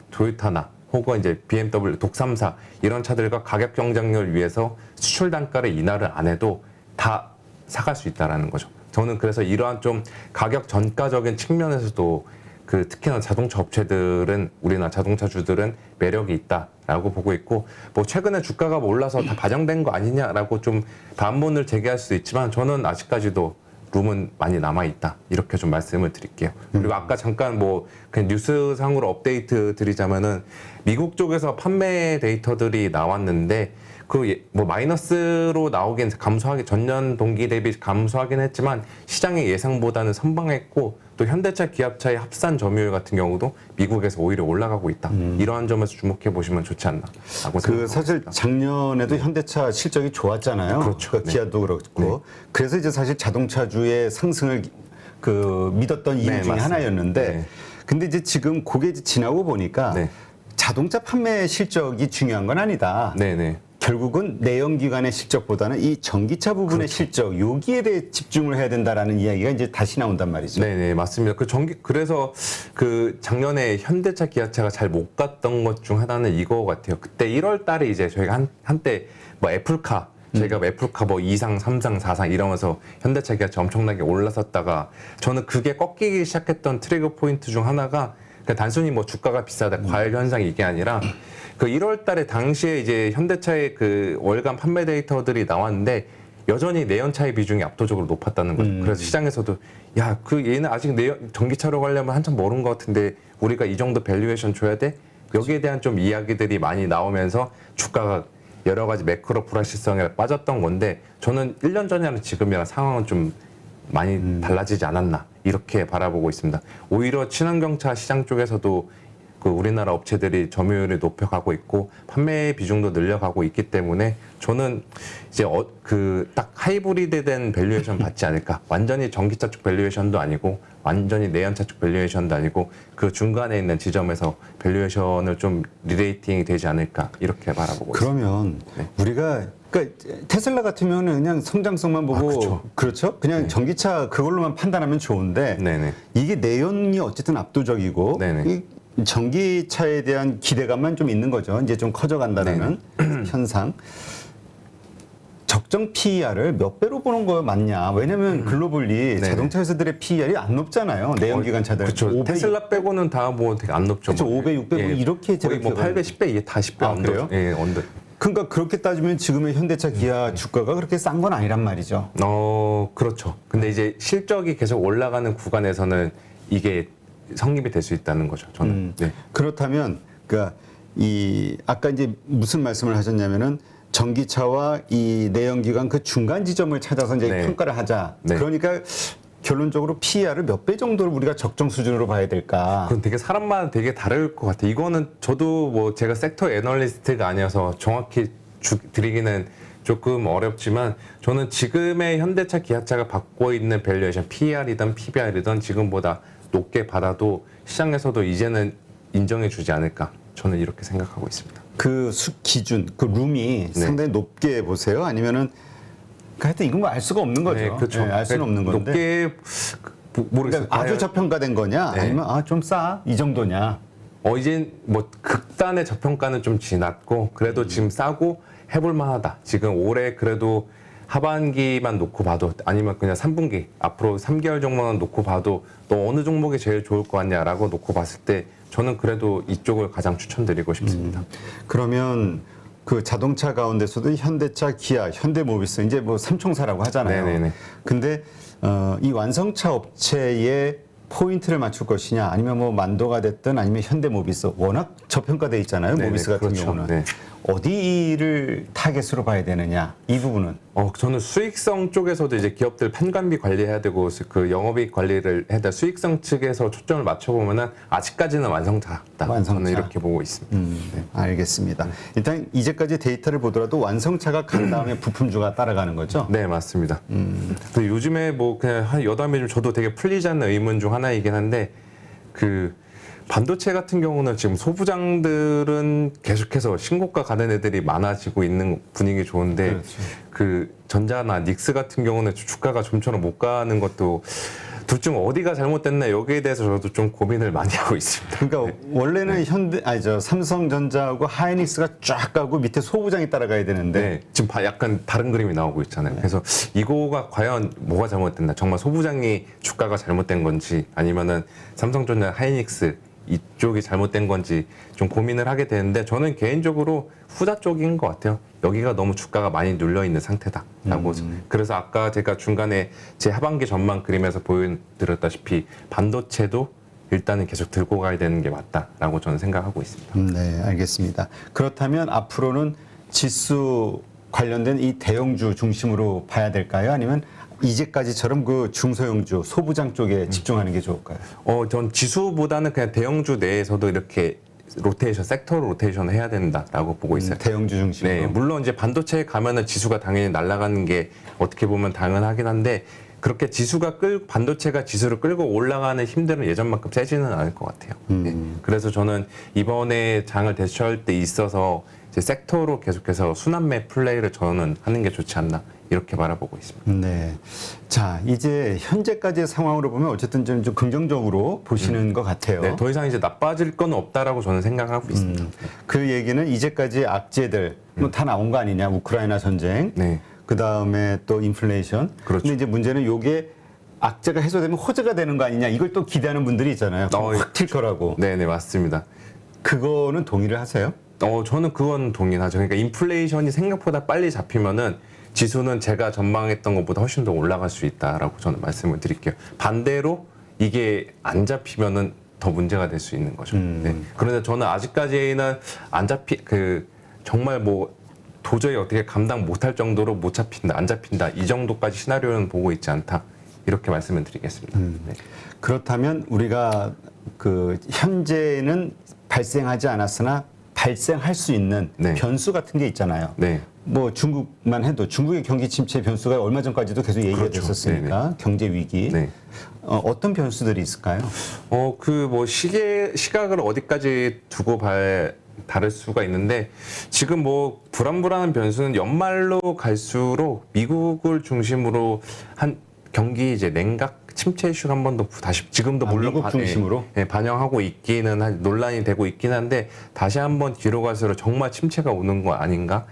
토요타나 혹은 이제 BMW, 독삼사 이런 차들과 가격 경쟁력을 위해서 수출 단가를 인하를 안 해도 다 사갈 수 있다라는 거죠. 저는 그래서 이러한 좀 가격 전가적인 측면에서도 그 특히나 자동차 업체들은, 우리나라 자동차주들은 매력이 있다라고 보고 있고, 뭐 최근에 주가가 올라서 다 반영된 거 아니냐라고 좀 반문을 제기할 수 있지만, 저는 아직까지도 룸은 많이 남아 있다, 이렇게 좀 말씀을 드릴게요. 그리고 아까 잠깐 그냥 뉴스상으로 업데이트 드리자면은, 미국 쪽에서 판매 데이터들이 나왔는데, 마이너스로 나오긴 전년 동기 대비 감소하긴 했지만 시장의 예상보다는 선방했고, 또 현대차, 기아차의 합산 점유율 같은 경우도 미국에서 오히려 올라가고 있다. 이러한 점에서 주목해 보시면 좋지 않나. 사실 작년에도 현대차 실적이 좋았잖아요. 그렇죠. 기아도 그렇고. 그래서 이제 사실 자동차주의 상승을 믿었던 이유 중에 하나였는데, 근데 이제 지금 그게 지나고 보니까 자동차 판매 실적이 중요한 건 아니다. 네네. 결국은 내연기관의 실적보다는 이 전기차 부분의 실적, 여기에 대해 집중을 해야 된다라는 이야기가 이제 다시 나온단 말이죠. 네네, 맞습니다. 그래서 그 작년에 현대차, 기아차가 잘 못 갔던 것 중 하나는 이거 같아요. 그때 1월 달에 이제 저희가 한때 애플카, 저희가 애플카 2상, 3상, 4상 이러면서 현대차, 기아차 엄청나게 올랐었다가, 저는 그게 꺾이기 시작했던 트리거 포인트 중 하나가 그러니까 단순히 주가가 비싸다, 과열 현상이 이게 아니라, 그 1월 달에 당시에 이제 현대차의 그 월간 판매 데이터들이 나왔는데, 여전히 내연차의 비중이 압도적으로 높았다는 거죠. 그래서 시장에서도 야, 그 얘는 아직 전기차로 가려면 한참 멀은 것 같은데 우리가 이 정도 밸류에이션 줘야 돼? 여기에 대한 좀 이야기들이 많이 나오면서 주가가 여러 가지 매크로 불확실성에 빠졌던 건데 저는 1년 전이랑 지금이랑 상황은 좀 많이 달라지지 않았나 이렇게 바라보고 있습니다. 오히려 친환경차 시장 쪽에서도 그 우리나라 업체들이 점유율이 높여가고 있고 판매 비중도 늘려가고 있기 때문에 저는 이제 그 딱 하이브리드된 밸류에이션 받지 않을까. 완전히 전기차 쪽 밸류에이션도 아니고 완전히 내연차 쪽 밸류에이션도 아니고 그 중간에 있는 지점에서 밸류에이션을 좀 리레이팅이 되지 않을까 이렇게 바라보고 그러면 네. 우리가 그러니까 테슬라 같으면 그냥 성장성만 보고 그렇죠? 그냥 네. 전기차 그걸로만 판단하면 좋은데 네네. 이게 내연이 어쨌든 압도적이고 네네. 이 전기차에 대한 기대감만 좀 있는 거죠. 이제 좀 커져간다는 현상. 적정 PER을 몇 배로 보는 거 맞냐? 왜냐면 글로벌리 자동차 회사들의 PER이 안 높잖아요. 내연기관차들. 그렇죠. 500, 테슬라 빼고는 다 뭐 되게 안 높죠. 그렇죠. 500, 600 이렇게 거의 뭐 8배, 10배 이게 다 10배 언더. 그래요? 예, 언더. 그러니까 그렇게 따지면 지금의 현대차, 기아 주가가 그렇게 싼 건 아니란 말이죠. 그렇죠. 근데 이제 실적이 계속 올라가는 구간에서는 이게 성립이 될 수 있다는 거죠. 저는. 네. 그렇다면 그러니까 이 아까 이제 무슨 말씀을 하셨냐면은 전기차와 이 내연기관 그 중간 지점을 찾아서 이제 네. 평가를 하자. 네. 그러니까 결론적으로 PER을 몇 배 정도를 우리가 적정 수준으로 봐야 될까? 그건 되게 사람마다 되게 다를 것 같아요. 이거는 저도 뭐 제가 섹터 애널리스트가 아니어서 정확히 드리기는 조금 어렵지만 저는 지금의 현대차, 기아차가 받고 있는 밸류에이션 PER이든 PBR이든 지금보다 높게 받아도 시장에서도 이제는 인정해 주지 않을까 저는 이렇게 생각하고 있습니다. 그 기준, 그 룸이 상당히 높게 보세요? 아니면은 하여튼 이건 뭐 알 수가 없는 거죠. 네, 그렇죠. 알 수는 없는 건데. 높게 모르겠어요. 그러니까 아주 저평가된 거냐? 네. 아니면 좀 싸? 이 정도냐? 이제 뭐 극단의 저평가는 좀 지났고 그래도 지금 싸고 해볼 만하다. 지금 올해 그래도 하반기만 놓고 봐도 아니면 그냥 3분기 앞으로 3개월 정도만 놓고 봐도 너 어느 종목이 제일 좋을 것 같냐라고 놓고 봤을 때 저는 그래도 이쪽을 가장 추천드리고 싶습니다. 그러면 그 자동차 가운데서도 현대차, 기아, 현대모비스 이제 뭐 삼총사라고 하잖아요. 네네네. 근데 이 완성차 업체에 포인트를 맞출 것이냐 아니면 뭐 만도가 됐든 아니면 현대모비스 워낙 저평가돼 있잖아요. 네네, 모비스 같은 그렇죠. 경우는 네. 어디를 타겟으로 봐야 되느냐 이 부분은 저는 수익성 쪽에서도 이제 기업들 판관비 관리해야 되고 그 영업이익 관리를 해야 돼 수익성 측에서 초점을 맞춰보면은 아직까지는 완성차다. 저는 이렇게 보고 있습니다. 네. 알겠습니다. 일단 이제까지 데이터를 보더라도 완성차가 간 다음에 부품주가 따라가는 거죠? 네, 맞습니다. 근데 요즘에 뭐 그냥 한 여담이 좀 저도 되게 풀리지 않는 의문 중 하나이긴 한데 그 반도체 같은 경우는 지금 소부장들은 계속해서 신고가 가는 애들이 많아지고 있는 분위기 좋은데 그렇죠. 그 전자나 닉스 같은 경우는 주가가 좀처럼 못 가는 것도 둘 중 어디가 잘못됐나 여기에 대해서 저도 좀 고민을 많이 하고 있습니다. 그러니까 원래는 삼성전자하고 하이닉스가 쫙 가고 밑에 소부장이 따라가야 되는데 네, 지금 약간 다른 그림이 나오고 있잖아요. 그래서 이거가 과연 뭐가 잘못됐나? 정말 소부장이 주가가 잘못된 건지 아니면은 삼성전자, 하이닉스 이쪽이 잘못된 건지 좀 고민을 하게 되는데 저는 개인적으로 후자 쪽인 것 같아요. 여기가 너무 주가가 많이 눌려 있는 상태다라고. 그래서 아까 제가 중간에 제 하반기 전망 그림에서 보여드렸다시피 반도체도 일단은 계속 들고 가야 되는 게 맞다라고 저는 생각하고 있습니다. 네, 알겠습니다. 그렇다면 앞으로는 지수 관련된 이 대형주 중심으로 봐야 될까요? 아니면 이제까지처럼 그 중소형주, 소부장 쪽에 집중하는 게 좋을까요? 전 지수보다는 그냥 대형주 내에서도 이렇게 섹터 로테이션을 해야 된다라고 보고 있어요. 대형주 중심으로. 네, 물론 이제 반도체에 가면은 지수가 당연히 날아가는 게 어떻게 보면 당연하긴 한데 그렇게 반도체가 지수를 끌고 올라가는 힘들은 예전만큼 세지는 않을 것 같아요. 네. 그래서 저는 이번에 장을 대처할 때 있어서 이제 섹터로 계속해서 순환매 플레이를 저는 하는 게 좋지 않나 이렇게 바라보고 있습니다. 네. 자, 이제 현재까지의 상황으로 보면 어쨌든 좀 긍정적으로 보시는 것 같아요. 네, 더 이상 이제 나빠질 건 없다라고 저는 생각하고 있습니다. 그 얘기는 이제까지 악재들 다 나온 거 아니냐? 우크라이나 전쟁, 네. 그 다음에 또 인플레이션. 그렇죠. 근데 이제 문제는 요게 악재가 해소되면 호재가 되는 거 아니냐? 이걸 또 기대하는 분들이 있잖아요. 확 튈 거라고. 네, 네, 맞습니다. 그거는 동의를 하세요? 저는 그건 동의하죠. 그러니까 인플레이션이 생각보다 빨리 잡히면은 지수는 제가 전망했던 것보다 훨씬 더 올라갈 수 있다라고 저는 말씀을 드릴게요. 반대로 이게 안 잡히면은 더 문제가 될 수 있는 거죠. 네. 그런데 저는 아직까지는 정말 뭐 도저히 어떻게 감당 못할 정도로 못 잡힌다, 안 잡힌다 이 정도까지 시나리오는 보고 있지 않다 이렇게 말씀을 드리겠습니다. 네. 그렇다면 우리가 그 현재는 발생하지 않았으나 발생할 수 있는 네. 변수 같은 게 있잖아요. 네. 뭐 중국만 해도 중국의 경기 침체 변수가 얼마 전까지도 계속 얘기가 그렇죠. 됐었으니까 네네. 경제 위기. 네. 어떤 변수들이 있을까요? 그 뭐 시각을 어디까지 두고 다를 수가 있는데 지금 뭐 불안한 변수는 연말로 갈수록 미국을 중심으로 한 경기 이제 냉각 침체 이슈가 한 번 더 다시 지금도 물론 미국 중심으로 반영하고 있기는 논란이 되고 있긴 한데 다시 한번 뒤로 갈수록 정말 침체가 오는 거 아닌가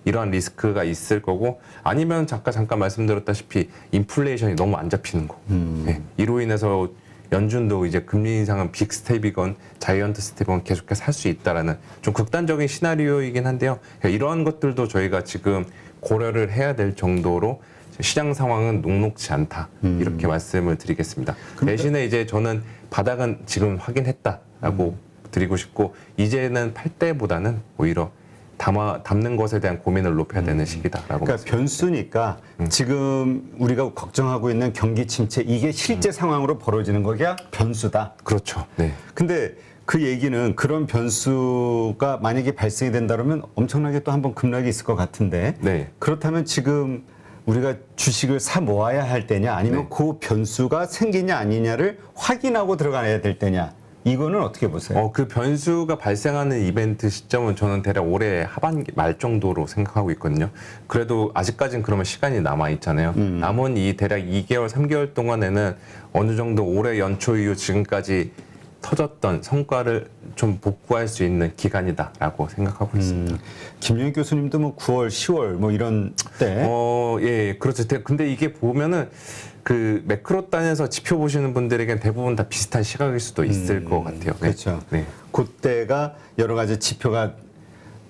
이러한 리스크가 있을 거고 아니면 잠깐 말씀드렸다시피 인플레이션이 너무 안 잡히는 거. 네, 이로 인해서 연준도 이제 금리 인상은 빅 스텝이건 자이언트 스텝이건 계속해서 할 수 있다라는 좀 극단적인 시나리오이긴 한데요. 이러한 것들도 저희가 지금 고려를 해야 될 정도로 시장 상황은 녹록지 않다 이렇게 말씀을 드리겠습니다. 대신에 이제 저는 바닥은 지금 확인했다라고 드리고 싶고 이제는 팔 때보다는 오히려 담는 것에 대한 고민을 높여야 되는 시기다라고. 그러니까 변수니까 지금 우리가 걱정하고 있는 경기 침체 이게 실제 상황으로 벌어지는 거가 변수다. 그렇죠. 네. 근데 그 얘기는 그런 변수가 만약에 발생이 된다면 엄청나게 또 한번 급락이 있을 것 같은데 네. 그렇다면 지금 우리가 주식을 사 모아야 할 때냐 아니면 네. 그 변수가 생기냐 아니냐를 확인하고 들어가야 될 때냐 이거는 어떻게 보세요? 그 변수가 발생하는 이벤트 시점은 저는 대략 올해 하반기 말 정도로 생각하고 있거든요. 그래도 아직까지는 그러면 시간이 남아 있잖아요. 남은 이 대략 2개월, 3개월 동안에는 어느 정도 올해 연초 이후 지금까지 터졌던 성과를 좀 복구할 수 있는 기간이다라고 생각하고 있습니다. 김영희 교수님도 뭐 9월, 10월 뭐 이런 때 예, 그렇죠. 근데 이게 보면은 그 매크로 단에서 지표 보시는 분들에겐 대부분 다 비슷한 시각일 수도 있을 것 같아요. 네. 그렇죠. 네. 그때가 여러 가지 지표가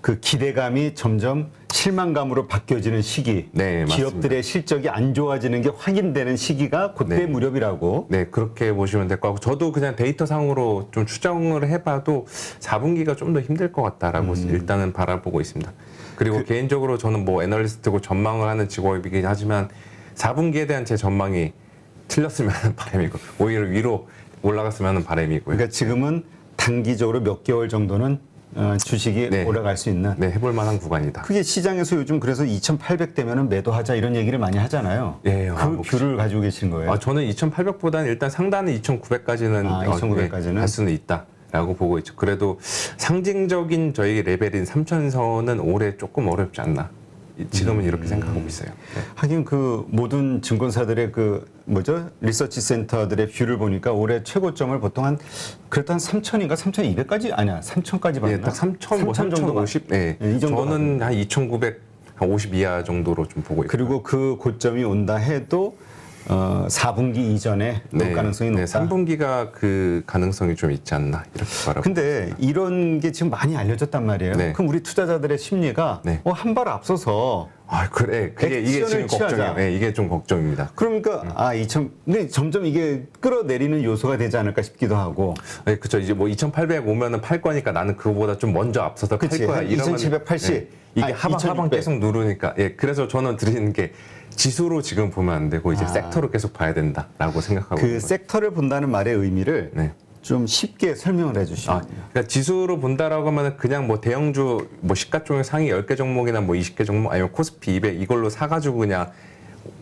그 기대감이 점점 실망감으로 바뀌어지는 시기, 네, 맞습니다. 기업들의 실적이 안 좋아지는 게 확인되는 시기가 그때 네. 무렵이라고. 네, 그렇게 보시면 될 것 같고 저도 그냥 데이터 상으로 좀 추정을 해봐도 4분기가 좀 더 힘들 것 같다라고 일단은 바라보고 있습니다. 그리고 개인적으로 저는 뭐 애널리스트고 전망을 하는 직업이긴 하지만 4분기에 대한 제 전망이 틀렸으면 하는 바람이고 오히려 위로 올라갔으면 하는 바람이고요. 그러니까 지금은 단기적으로 몇 개월 정도는 주식이 네. 올라갈 수 있는. 네, 해볼 만한 구간이다. 그게 시장에서 요즘 그래서 2,800 되면은 매도하자 이런 얘기를 많이 하잖아요. 예, 그 뷰를 가지고 계신 거예요. 저는 2,800보다는 일단 상단은 2,900까지는 2,900까지는 갈 수는 있다라고 보고 있죠. 그래도 상징적인 저희 레벨인 3,000선은 올해 조금 어렵지 않나. 지금은 이렇게 생각하고 있어요. 네. 하긴 그 모든 증권사들의 그 뭐죠 리서치 센터들의 뷰를 보니까 올해 최고점을 보통 한 그래도 한 3,000인가 3,200까지 아니야 3,000까지 봤나? 예, 딱 3,000, 뭐 3,050. 네. 이 정도 저는 한 2,900, 한 50 이하 정도로 좀 보고 있고. 그리고 그 고점이 온다 해도 4분기 이전에 올 가능성이 높다. 네, 3분기가 그 가능성이 좀 있지 않나 이렇게 바라보고. 근데 이런 게 지금 많이 알려졌단 말이에요. 네. 그럼 우리 투자자들의 심리가 네. 한 발 앞서서 그래. 이게 지금 액션을 취하자. 걱정이에요. 네, 이게 좀 걱정입니다. 그러니까 근데 점점 이게 끌어내리는 요소가 되지 않을까 싶기도 하고. 네, 그렇죠. 이제 뭐 2,800 오면은 팔 거니까 나는 그거보다 좀 먼저 앞서서 팔 그치. 거야. 한 이러면 2,780. 이게 아니, 하방 2,600. 계속 누르니까. 예, 그래서 저는 드리는 게 지수로 지금 보면 안 되고 이제 섹터로 계속 봐야 된다라고 생각하고 그 섹터를 본다는 말의 의미를 네. 좀 쉽게 설명을 해주시면. 그러니까 지수로 본다라고 하면 그냥 뭐 대형주 뭐 시가총액 상위 10개 종목이나 뭐 20개 종목 아니면 코스피 200 이걸로 사가지고 그냥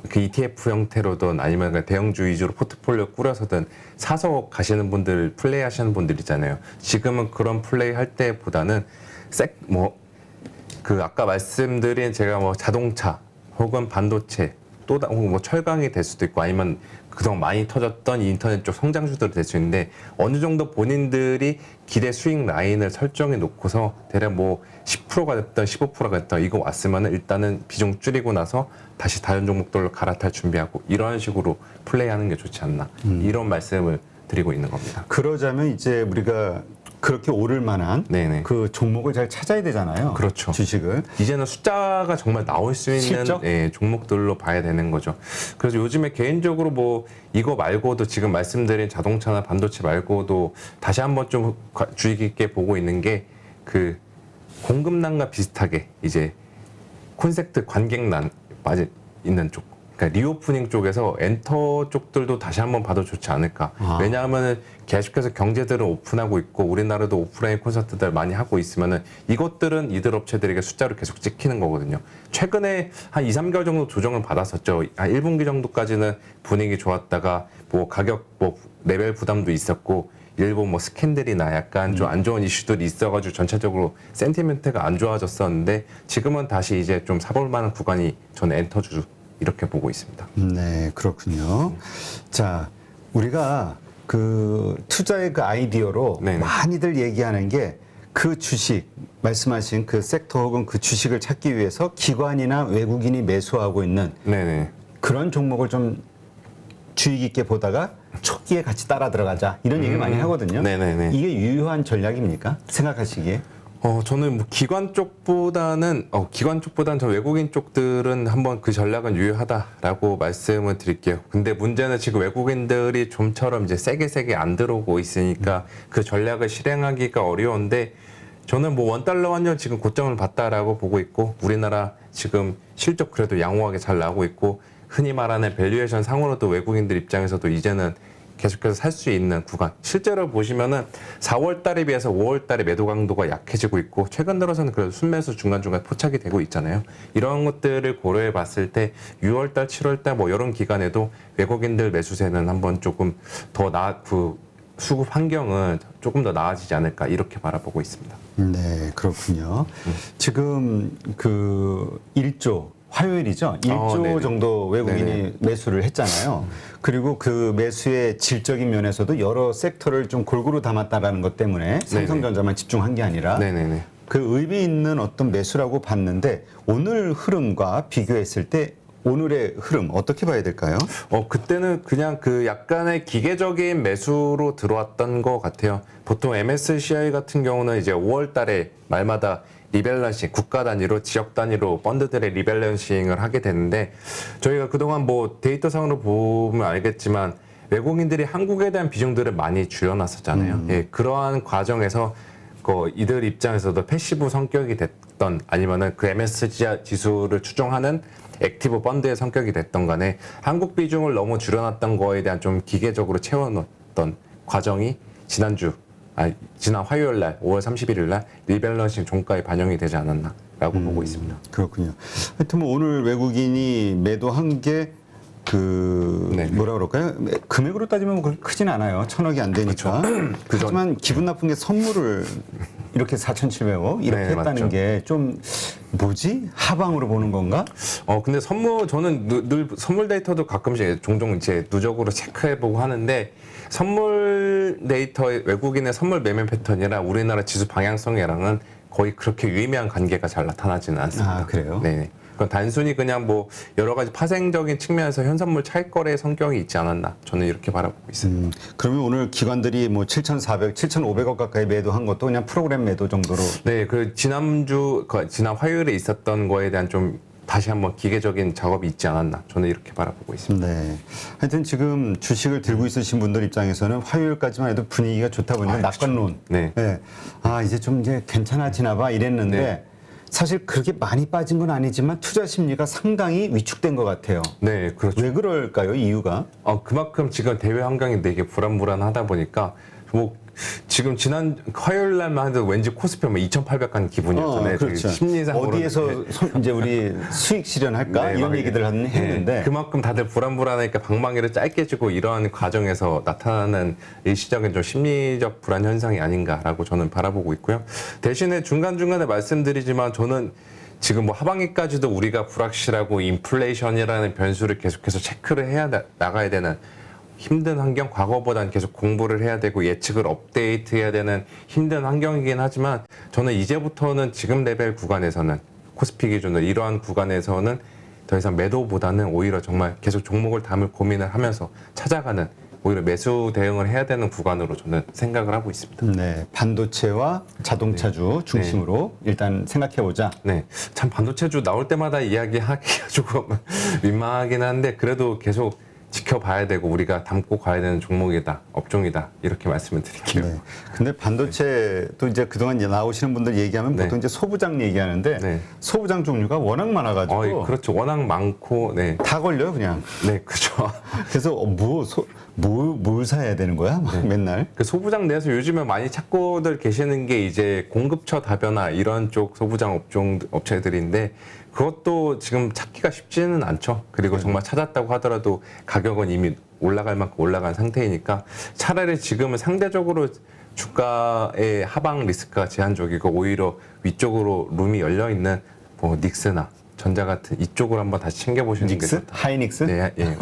그 ETF 형태로든 아니면 그냥 대형주 위주로 포트폴리오 꾸려서든 사서 가시는 분들 플레이 하시는 분들 있잖아요. 지금은 그런 플레이 할 때보다는 그 아까 말씀드린 제가 뭐 자동차 혹은 반도체 혹은 뭐 철강이 될 수도 있고 아니면 그동안 많이 터졌던 인터넷 쪽 성장주들이 될 수 있는데 어느 정도 본인들이 기대 수익 라인을 설정해 놓고서 대략 뭐 10%가 됐던 15%가 됐던 이거 왔으면 일단은 비중 줄이고 나서 다시 다른 종목들로 갈아탈 준비하고 이런 식으로 플레이하는 게 좋지 않나 이런 말씀을 드리고 있는 겁니다. 그러자면 이제 우리가 그렇게 오를 만한 네네. 그 종목을 잘 찾아야 되잖아요. 그렇죠. 주식을. 이제는 숫자가 정말 나올 수 있는 실적? 예, 종목들로 봐야 되는 거죠. 그래서 요즘에 개인적으로 뭐 이거 말고도 지금 말씀드린 자동차나 반도체 말고도 다시 한번 좀 주의 깊게 보고 있는 게 그 공급난과 비슷하게 이제 콘셉트 관객난 빠져 있는 쪽. 그러니까 리오프닝 쪽에서 엔터 쪽들도 다시 한번 봐도 좋지 않을까. 왜냐하면 계속해서 경제들은 오픈하고 있고 우리나라도 오프라인 콘서트들 많이 하고 있으면은 이것들은 이들 업체들에게 숫자로 계속 찍히는 거거든요. 최근에 한 2, 3개월 정도 조정을 받았었죠. 한 1분기 정도까지는 분위기 좋았다가 뭐 가격 뭐 레벨 부담도 있었고 일본 뭐 스캔들이나 약간 좀 안 좋은 이슈들이 있어가지고 전체적으로 센티멘트가 안 좋아졌었는데 지금은 다시 이제 좀 사볼 만한 구간이 저는 엔터주 이렇게 보고 있습니다. 네, 그렇군요. 자, 우리가 그 투자의 그 아이디어로 네네. 많이들 얘기하는 게 그 주식, 말씀하신 그 섹터 혹은 그 주식을 찾기 위해서 기관이나 외국인이 매수하고 있는 네네. 그런 종목을 좀 주의 깊게 보다가 초기에 같이 따라 들어가자 이런 얘기를 많이 하거든요. 네네네. 이게 유효한 전략입니까? 생각하시기에? 저는 뭐 기관 쪽보다는 저 외국인 쪽들은 한번 그 전략은 유효하다라고 말씀을 드릴게요. 근데 문제는 지금 외국인들이 좀처럼 이제 세게 안 들어오고 있으니까 그 전략을 실행하기가 어려운데 저는 뭐 원달러 환율 지금 고점을 봤다라고 보고 있고 우리나라 지금 실적 그래도 양호하게 잘 나오고 있고 흔히 말하는 밸류에이션 상으로도 외국인들 입장에서도 이제는 계속해서 살 수 있는 구간. 실제로 보시면은 4월 달에 비해서 5월 달에 매도 강도가 약해지고 있고 최근 들어서는 그래도 순매수 중간중간 포착이 되고 있잖아요. 이런 것들을 고려해 봤을 때 6월 달, 7월 달 뭐 이런 기간에도 외국인들 매수세는 한번 조금 더 그 수급 환경은 조금 더 나아지지 않을까 이렇게 바라보고 있습니다. 네, 그렇군요. 지금 그 1조 화요일이죠. 1조 네네. 정도 외국인이 네네. 매수를 했잖아요. 그리고 그 매수의 질적인 면에서도 여러 섹터를 좀 골고루 담았다라는 것 때문에 삼성전자만 집중한 게 아니라 네네네. 그 의미 있는 어떤 매수라고 봤는데 오늘 흐름과 비교했을 때 오늘의 흐름 어떻게 봐야 될까요? 그때는 그냥 그 약간의 기계적인 매수로 들어왔던 것 같아요. 보통 MSCI 같은 경우는 이제 5월 달에 말마다 리밸런싱, 국가 단위로, 지역 단위로 펀드들의 리밸런싱을 하게 되는데 저희가 그동안 뭐 데이터상으로 보면 알겠지만 외국인들이 한국에 대한 비중들을 많이 줄여놨었잖아요. 예, 그러한 과정에서 이들 입장에서도 패시브 성격이 됐던 아니면은 그 MSCI 지수를 추종하는 액티브 펀드의 성격이 됐던 간에 한국 비중을 너무 줄여놨던 거에 대한 좀 기계적으로 채워놓던 과정이 지난 화요일 날 5월 31일 날 리밸런싱 종가에 반영이 되지 않았나라고 보고 있습니다. 그렇군요. 하여튼 뭐 오늘 외국인이 매도한 게 네네. 뭐라 그럴까요? 금액으로 따지면 뭐 그렇게 크진 않아요. 1,000억이 안 되니까. 하지만 기분 나쁜 게 선물을 이렇게 4,700억 이렇게 네, 했다는 맞죠. 게 좀 뭐지? 하방으로 보는 건가? 근데 저는 늘 선물 데이터도 가끔씩 종종 이제 누적으로 체크해보고 하는데 선물 데이터의 외국인의 선물 매매 패턴이랑 우리나라 지수 방향성이랑은 거의 그렇게 유의미한 관계가 잘 나타나지는 않습니다. 아, 그래요? 네. 그건 단순히 그냥 뭐 여러 가지 파생적인 측면에서 현선물 차익거래 성격이 있지 않았나 저는 이렇게 바라보고 있습니다. 그러면 오늘 기관들이 뭐 7,400, 7,500억 가까이 매도한 것도 그냥 프로그램 매도 정도로. 네, 지난 화요일에 있었던 거에 대한 좀 다시 한번 기계적인 작업이 있지 않았나 저는 이렇게 바라보고 있습니다. 네. 하여튼 지금 주식을 들고 있으신 분들 입장에서는 화요일까지만 해도 분위기가 좋다 보니까 낙관론. 네. 이제 괜찮아지나 봐 이랬는데 네. 사실 그렇게 많이 빠진 건 아니지만 투자 심리가 상당히 위축된 것 같아요. 네, 그렇죠. 왜 그럴까요? 이유가? 그만큼 지금 대외 환경이 되게 불안하다 보니까 뭐 지금 지난 화요일 날만 해도 왠지 코스피 뭐 2,800 간 기분이었잖아요. 그렇죠. 심리상으로 어디에서 이제 우리 수익 실현할까 네, 이런 막 얘기들 했는데 네, 그만큼 다들 불안하니까 방망이를 짧게 쥐고 이러한 과정에서 나타나는 일시적인 좀 심리적 불안 현상이 아닌가라고 저는 바라보고 있고요. 대신에 중간중간에 말씀드리지만 저는 지금 뭐 하반기까지도 우리가 불확실하고 인플레이션이라는 변수를 계속해서 체크를 해야 나가야 되는 힘든 환경, 과거보다는 계속 공부를 해야 되고 예측을 업데이트해야 되는 힘든 환경이긴 하지만 저는 이제부터는 지금 레벨 구간에서는 코스피 기준으로 이러한 구간에서는 더 이상 매도보다는 오히려 정말 계속 종목을 담을 고민을 하면서 찾아가는 오히려 매수 대응을 해야 되는 구간으로 저는 생각을 하고 있습니다. 네, 반도체와 자동차주 중심으로 일단 생각해보자. 네, 참 반도체주 나올 때마다 이야기하기가 조금 민망하긴 한데 그래도 계속 지켜봐야 되고 우리가 담고 가야 되는 종목이다, 업종이다 이렇게 말씀을 드릴게요. 네. 근데 반도체도 이제 그동안 이제 나오시는 분들 얘기하면 네. 보통 이제 소부장 얘기하는데 네. 소부장 종류가 워낙 많아가지고 그렇죠. 워낙 많고, 네, 다 걸려요 그냥. 네, 그렇죠. 그래서 뭘 사야 되는 거야? 막 맨날. 그 소부장 내에서 요즘에 많이 찾고들 계시는 게 이제 공급처 다변화 이런 쪽 소부장 업체들인데 그것도 지금 찾기가 쉽지는 않죠. 그리고 정말 찾았다고 하더라도 가격은 이미 올라갈 만큼 올라간 상태이니까 차라리 지금은 상대적으로 주가의 하방 리스크가 제한적이고 오히려 위쪽으로 룸이 열려 있는 뭐 닉스나 전자 같은 이쪽으로 한번 다시 챙겨보시는 게 닉스? 좋다. 하이닉스? 네, 예. 네.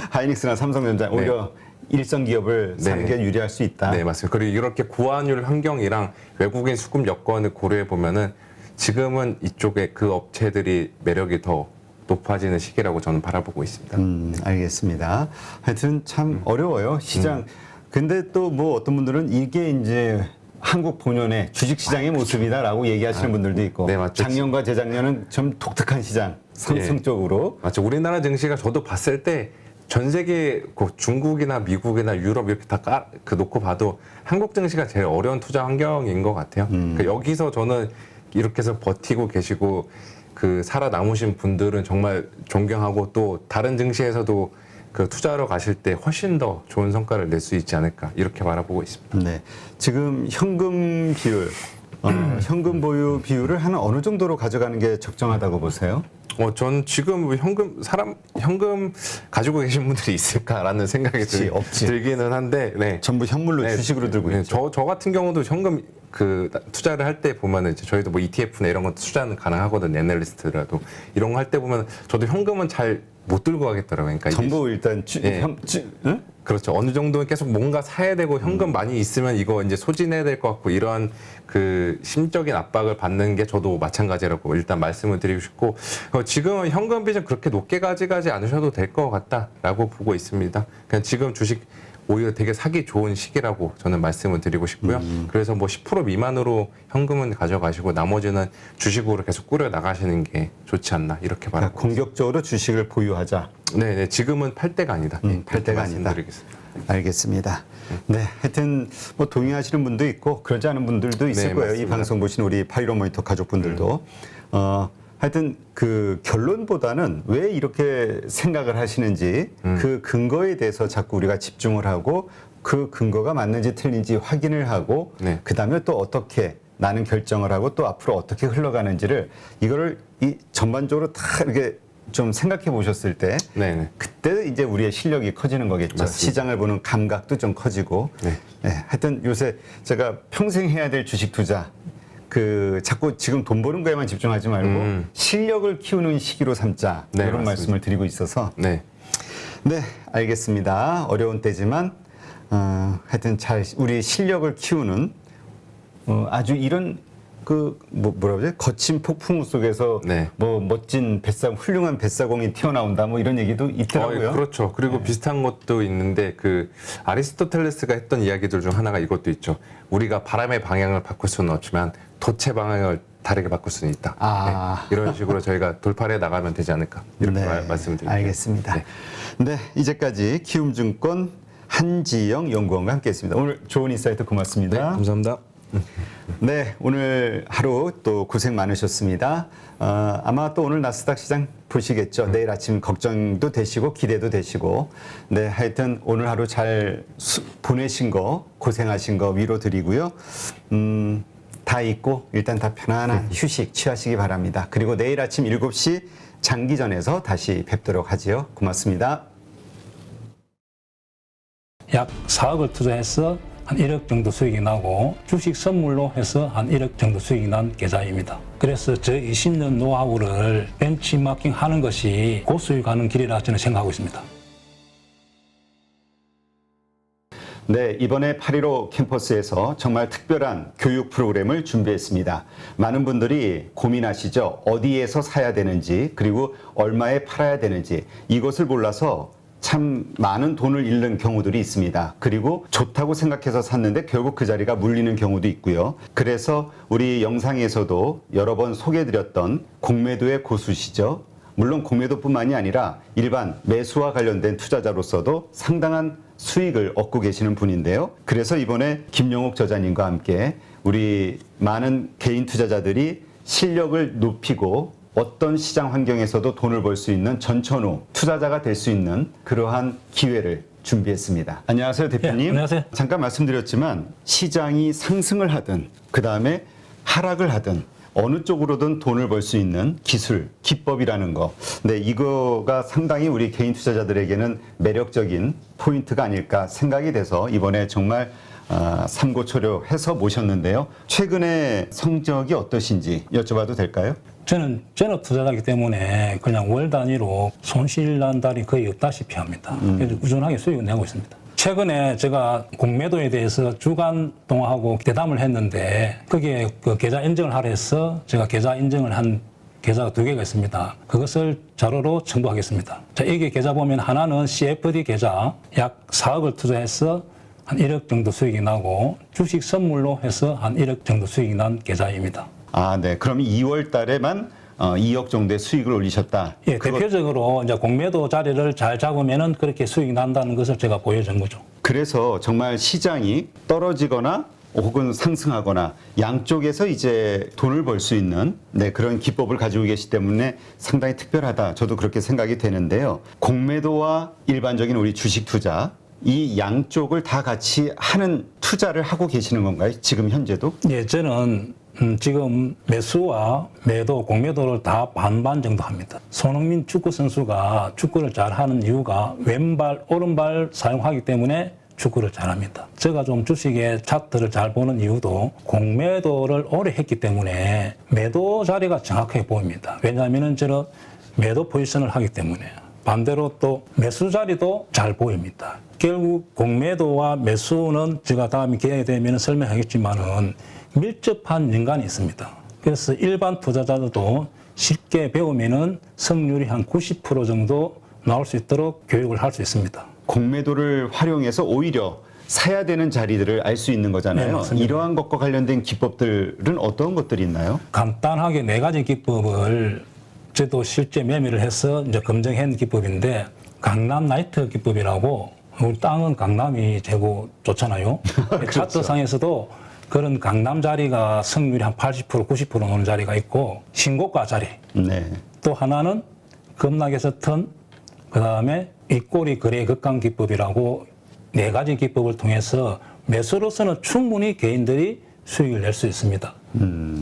하이닉스나 삼성전자 오히려 일선 기업을 사는 게 유리할 수 있다. 네, 맞습니다. 그리고 이렇게 고환율 환경이랑 외국인 수급 여건을 고려해 보면은 지금은 이쪽에 그 업체들이 매력이 더 높아지는 시기라고 저는 바라보고 있습니다. 알겠습니다. 하여튼 참 어려워요 시장. 근데 또 뭐 어떤 분들은 이게 이제 한국 본연의 주식시장의 모습이다라고 얘기하시는 분들도 있고, 네, 맞죠. 작년과 재작년은 좀 독특한 시장, 상승적으로. 맞죠. 우리나라 증시가 저도 봤을 때 전 세계 중국이나 미국이나 유럽 이렇게 다 놓고 봐도 한국 증시가 제일 어려운 투자 환경인 것 같아요. 그러니까 여기서 저는 이렇게 해서 버티고 계시고 그 살아남으신 분들은 정말 존경하고 또 다른 증시에서도 그 투자하러 가실 때 훨씬 더 좋은 성과를 낼 수 있지 않을까 이렇게 바라보고 있습니다. 네, 지금 현금 비율, 현금 보유 비율을 한 어느 정도로 가져가는 게 적정하다고 보세요? 전 지금 현금 가지고 계신 분들이 있을까라는 생각이 들기는 한데, 네. 전부 현물로 네, 주식으로 들고 네, 있죠. 저 같은 경우도 현금 투자를 할 때 보면은 이제 저희도 뭐 ETF나 이런 거 투자는 가능하거든요. 애널리스트라도 이런 거 할 때 보면 저도 현금은 잘 못 들고 가겠더라고요. 그러니까 전부 일단 응? 그렇죠. 어느 정도는 계속 뭔가 사야 되고 현금 많이 있으면 이거 이제 소진해야 될 것 같고 이런 그 심적인 압박을 받는 게 저도 마찬가지라고 일단 말씀을 드리고 싶고 지금은 현금 비중 그렇게 높게 가져가지 않으셔도 될 것 같다라고 보고 있습니다. 그냥 지금 주식 오히려 되게 사기 좋은 시기라고 저는 말씀을 드리고 싶고요. 그래서 뭐 10% 미만으로 현금은 가져가시고 나머지는 주식으로 계속 꾸려 나가시는 게 좋지 않나 이렇게 바라고 그러니까 공격적으로 주식을 보유하자. 네, 지금은 팔 때가 아니다. 팔 때가 아니다. 말씀드리겠습니다. 알겠습니다. 네, 하여튼 뭐 동의하시는 분도 있고 그러지 않은 분들도 있을 네, 거예요. 맞습니다. 이 방송 보신 우리 815 모니터 가족분들도. 하여튼 그 결론보다는 왜 이렇게 생각을 하시는지 그 근거에 대해서 자꾸 우리가 집중을 하고 그 근거가 맞는지 틀린지 확인을 하고 네. 그다음에 또 어떻게 나는 결정을 하고 또 앞으로 어떻게 흘러가는지를 이거를 이 전반적으로 다 이렇게 좀 생각해 보셨을 때 네네. 그때 이제 우리의 실력이 커지는 거겠죠. 맞습니다. 시장을 보는 감각도 좀 커지고. 네. 네, 하여튼 요새 제가 평생 해야 될 주식 투자 자꾸 지금 돈 버는 거에만 집중하지 말고 실력을 키우는 시기로 삼자. 네, 이런 맞습니다. 말씀을 드리고 있어서. 네. 네, 알겠습니다. 어려운 때지만 하여튼 잘 우리 실력을 키우는 아주 이런 뭐라 그러지? 거친 폭풍 속에서 네. 뭐 멋진 훌륭한 뱃사공이 튀어나온다 뭐 이런 얘기도 있더라고요. 그렇죠. 그리고 비슷한 것도 있는데 그 아리스토텔레스가 했던 이야기들 중 하나가 이것도 있죠. 우리가 바람의 방향을 바꿀 수는 없지만 돛의 방향을 다르게 바꿀 수는 있다. 네. 이런 식으로 저희가 돌파해 나가면 되지 않을까 이렇게 말씀드립니다. 알겠습니다. 네, 이제까지 키움증권 한지영 연구원과 함께했습니다. 오늘 좋은 인사이트 고맙습니다. 네, 감사합니다. 네, 오늘 하루 또 고생 많으셨습니다. 아마 또 오늘 나스닥 시장 보시겠죠. 내일 아침 걱정도 되시고 기대도 되시고. 네, 하여튼 오늘 하루 잘 보내신 거, 고생하신 거 위로 드리고요. 다 있고 일단 다 편안한 휴식 취하시기 바랍니다. 그리고 내일 아침 7시 장기전에서 다시 뵙도록 하지요. 고맙습니다. 약 4억을 투자해서 한 1억 정도 수익이 나고 주식 선물로 해서 한 1억 정도 수익이 난 계좌입니다. 그래서 저 20년 노하우를 벤치마킹 하는 것이 고수익 가는 길이라 저는 생각하고 있습니다. 네, 이번에 8.15 캠퍼스에서 정말 특별한 교육 프로그램을 준비했습니다. 많은 분들이 고민하시죠. 어디에서 사야 되는지, 그리고 얼마에 팔아야 되는지, 이것을 몰라서 참 많은 돈을 잃는 경우들이 있습니다. 그리고 좋다고 생각해서 샀는데 결국 그 자리가 물리는 경우도 있고요. 그래서 우리 영상에서도 여러 번 소개해드렸던 공매도의 고수시죠. 물론 공매도뿐만이 아니라 일반 매수와 관련된 투자자로서도 상당한 수익을 얻고 계시는 분인데요. 그래서 이번에 김영옥 저자님과 함께 우리 많은 개인 투자자들이 실력을 높이고 어떤 시장 환경에서도 돈을 벌 수 있는 전천후 투자자가 될 수 있는 그러한 기회를 준비했습니다. 안녕하세요, 대표님. 네, 안녕하세요. 잠깐 말씀드렸지만 시장이 상승을 하든 그다음에 하락을 하든 어느 쪽으로든 돈을 벌 수 있는 기술, 기법이라는 거. 네, 이거가 상당히 우리 개인 투자자들에게는 매력적인 포인트가 아닐까 생각이 돼서 이번에 정말 삼고초려해서 모셨는데요. 최근에 성적이 어떠신지 여쭤봐도 될까요? 저는 전업 투자자이기 때문에 그냥 월 단위로 손실 난 달이 거의 없다시피 합니다. 그래서 꾸준하게 수익을 내고 있습니다. 최근에 제가 공매도에 대해서 주간 동화하고 대담을 했는데 거기에 그 계좌 인증을 하라 해서 제가 계좌 인증을 한 계좌가 2개가 있습니다. 그것을 자료로 첨부하겠습니다. 자, 이게 계좌 보면 하나는 CFD 계좌 약 4억을 투자해서 한 1억 정도 수익이 나고 주식 선물로 해서 한 1억 정도 수익이 난 계좌입니다. 아, 네. 그럼 2월 달에만 2억 정도의 수익을 올리셨다. 예, 대표적으로 이제 공매도 자리를 잘 잡으면은 그렇게 수익이 난다는 것을 제가 보여준 거죠. 그래서 정말 시장이 떨어지거나 혹은 상승하거나 양쪽에서 이제 돈을 벌 수 있는 그런 기법을 가지고 계시기 때문에 상당히 특별하다. 저도 그렇게 생각이 되는데요. 공매도와 일반적인 우리 주식 투자 이 양쪽을 다 같이 하는 투자를 하고 계시는 건가요? 지금 현재도? 예, 저는 지금 매수와 매도, 공매도를 다 반반 정도 합니다. 손흥민 축구 선수가 축구를 잘하는 이유가 왼발, 오른발 사용하기 때문에 축구를 잘합니다. 제가 좀 주식의 차트를 잘 보는 이유도 공매도를 오래 했기 때문에 매도 자리가 정확하게 보입니다. 왜냐하면 저는 매도 포지션을 하기 때문에. 반대로 또 매수 자리도 잘 보입니다. 결국 공매도와 매수는 제가 다음에 기회가 되면 설명하겠지만은 밀접한 연관이 있습니다. 그래서 일반 투자자들도 쉽게 배우면은 성률이 한 90% 정도 나올 수 있도록 교육을 할 수 있습니다. 공매도를 활용해서 오히려 사야 되는 자리들을 알 수 있는 거잖아요. 네, 맞습니다. 이러한 것과 관련된 기법들은 어떤 것들이 있나요? 간단하게 4가지 기법을 저도 실제 매매를 해서 이제 검증한 기법인데 강남 나이트 기법이라고 우리 땅은 강남이 최고 좋잖아요. 그렇죠. 차트상에서도 그런 강남 자리가 성률이 한 80%, 90% 나오는 자리가 있고 신고가 자리. 네. 또 하나는 급락에서 턴, 그 다음에 윗꼬리 거래 극강 기법이라고 4가지 기법을 통해서 매수로서는 충분히 개인들이 수익을 낼 수 있습니다.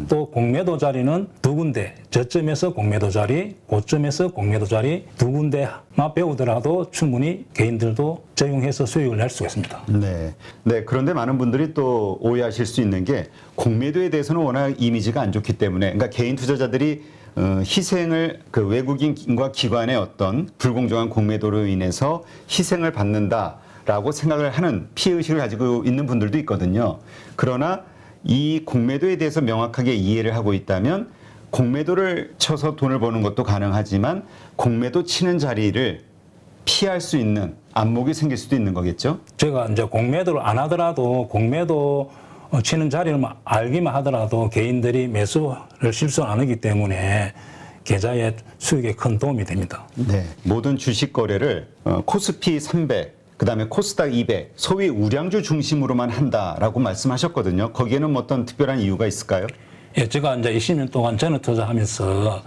또 공매도 자리는 2군데, 저점에서 공매도 자리, 고점에서 공매도 자리 2군데만 배우더라도 충분히 개인들도 적용해서 수익을 낼 수가 있습니다. 네. 네. 그런데 많은 분들이 또 오해하실 수 있는 게 공매도에 대해서는 워낙 이미지가 안 좋기 때문에 그러니까 개인 투자자들이 희생을 그 외국인과 기관의 어떤 불공정한 공매도로 인해서 희생을 받는다라고 생각을 하는 피해의식을 가지고 있는 분들도 있거든요. 그러나 이 공매도에 대해서 명확하게 이해를 하고 있다면 공매도를 쳐서 돈을 버는 것도 가능하지만 공매도 치는 자리를 피할 수 있는 안목이 생길 수도 있는 거겠죠? 제가 이제 공매도를 안 하더라도 공매도 치는 자리를 알기만 하더라도 개인들이 매수를 실수 안 하기 때문에 계좌의 수익에 큰 도움이 됩니다. 네. 모든 주식 거래를 코스피 300, 그다음에 코스닥 200, 소위 우량주 중심으로만 한다라고 말씀하셨거든요. 거기에는 뭐 어떤 특별한 이유가 있을까요? 예, 제가 이제 20년 동안 전업 투자하면서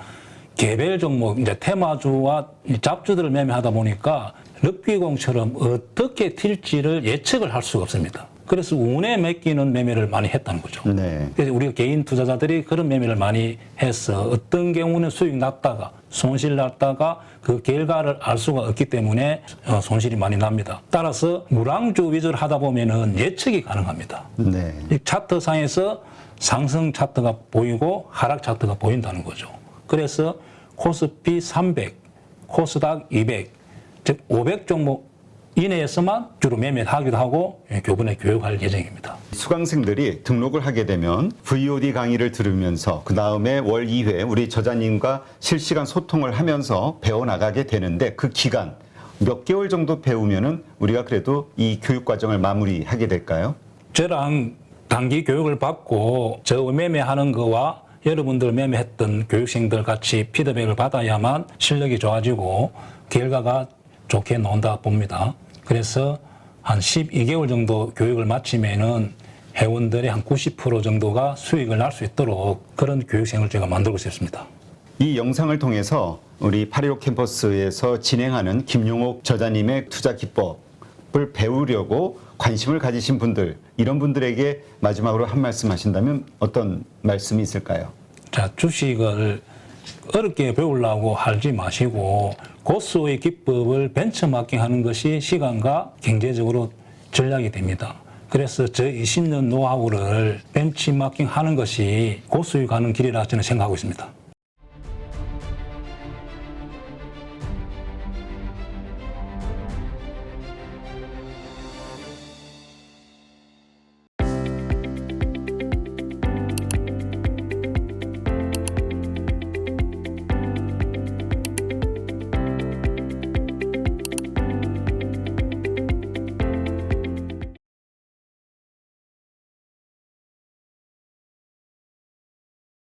개별 종목, 이제 테마주와 잡주들을 매매하다 보니까 럭비공처럼 어떻게 튈지를 예측을 할 수가 없습니다. 그래서 운에 맡기는 매매를 많이 했다는 거죠. 네. 그래서 우리가 개인 투자자들이 그런 매매를 많이 해서 어떤 경우는 수익 났다가 손실 났다가 그 결과를 알 수가 없기 때문에 손실이 많이 납니다. 따라서 무랑주 위주로 하다 보면은 예측이 가능합니다. 네. 이 차트상에서 상승 차트가 보이고 하락 차트가 보인다는 거죠. 그래서 코스피 300, 코스닥 200, 즉 500 종목 이내에서만 주로 매매를 하기도 하고 교본에 교육할 예정입니다. 수강생들이 등록을 하게 되면 VOD 강의를 들으면서 그 다음에 월 2회 우리 저자님과 실시간 소통을 하면서 배워나가게 되는데 그 기간 몇 개월 정도 배우면은 우리가 그래도 이 교육 과정을 마무리하게 될까요? 저랑 단기 교육을 받고 저 매매하는 거와 여러분들 매매했던 교육생들 같이 피드백을 받아야만 실력이 좋아지고 결과가 좋게 나온다 봅니다. 그래서 한 12개월 정도 교육을 마치면은 회원들의 한 90% 정도가 수익을 날 수 있도록 그런 교육생을 제가 만들고 싶습니다. 이 영상을 통해서 우리 8.15 캠퍼스에서 진행하는 김용옥 저자님의 투자 기법을 배우려고 관심을 가지신 분들, 이런 분들에게 마지막으로 한 말씀 하신다면 어떤 말씀이 있을까요? 자, 주식을 어렵게 배우려고 하지 마시고 고수의 기법을 벤처마킹 하는 것이 시간과 경제적으로 전략이 됩니다. 그래서 저 20년 노하우를 벤치마킹 하는 것이 고수익 가는 길이라 저는 생각하고 있습니다.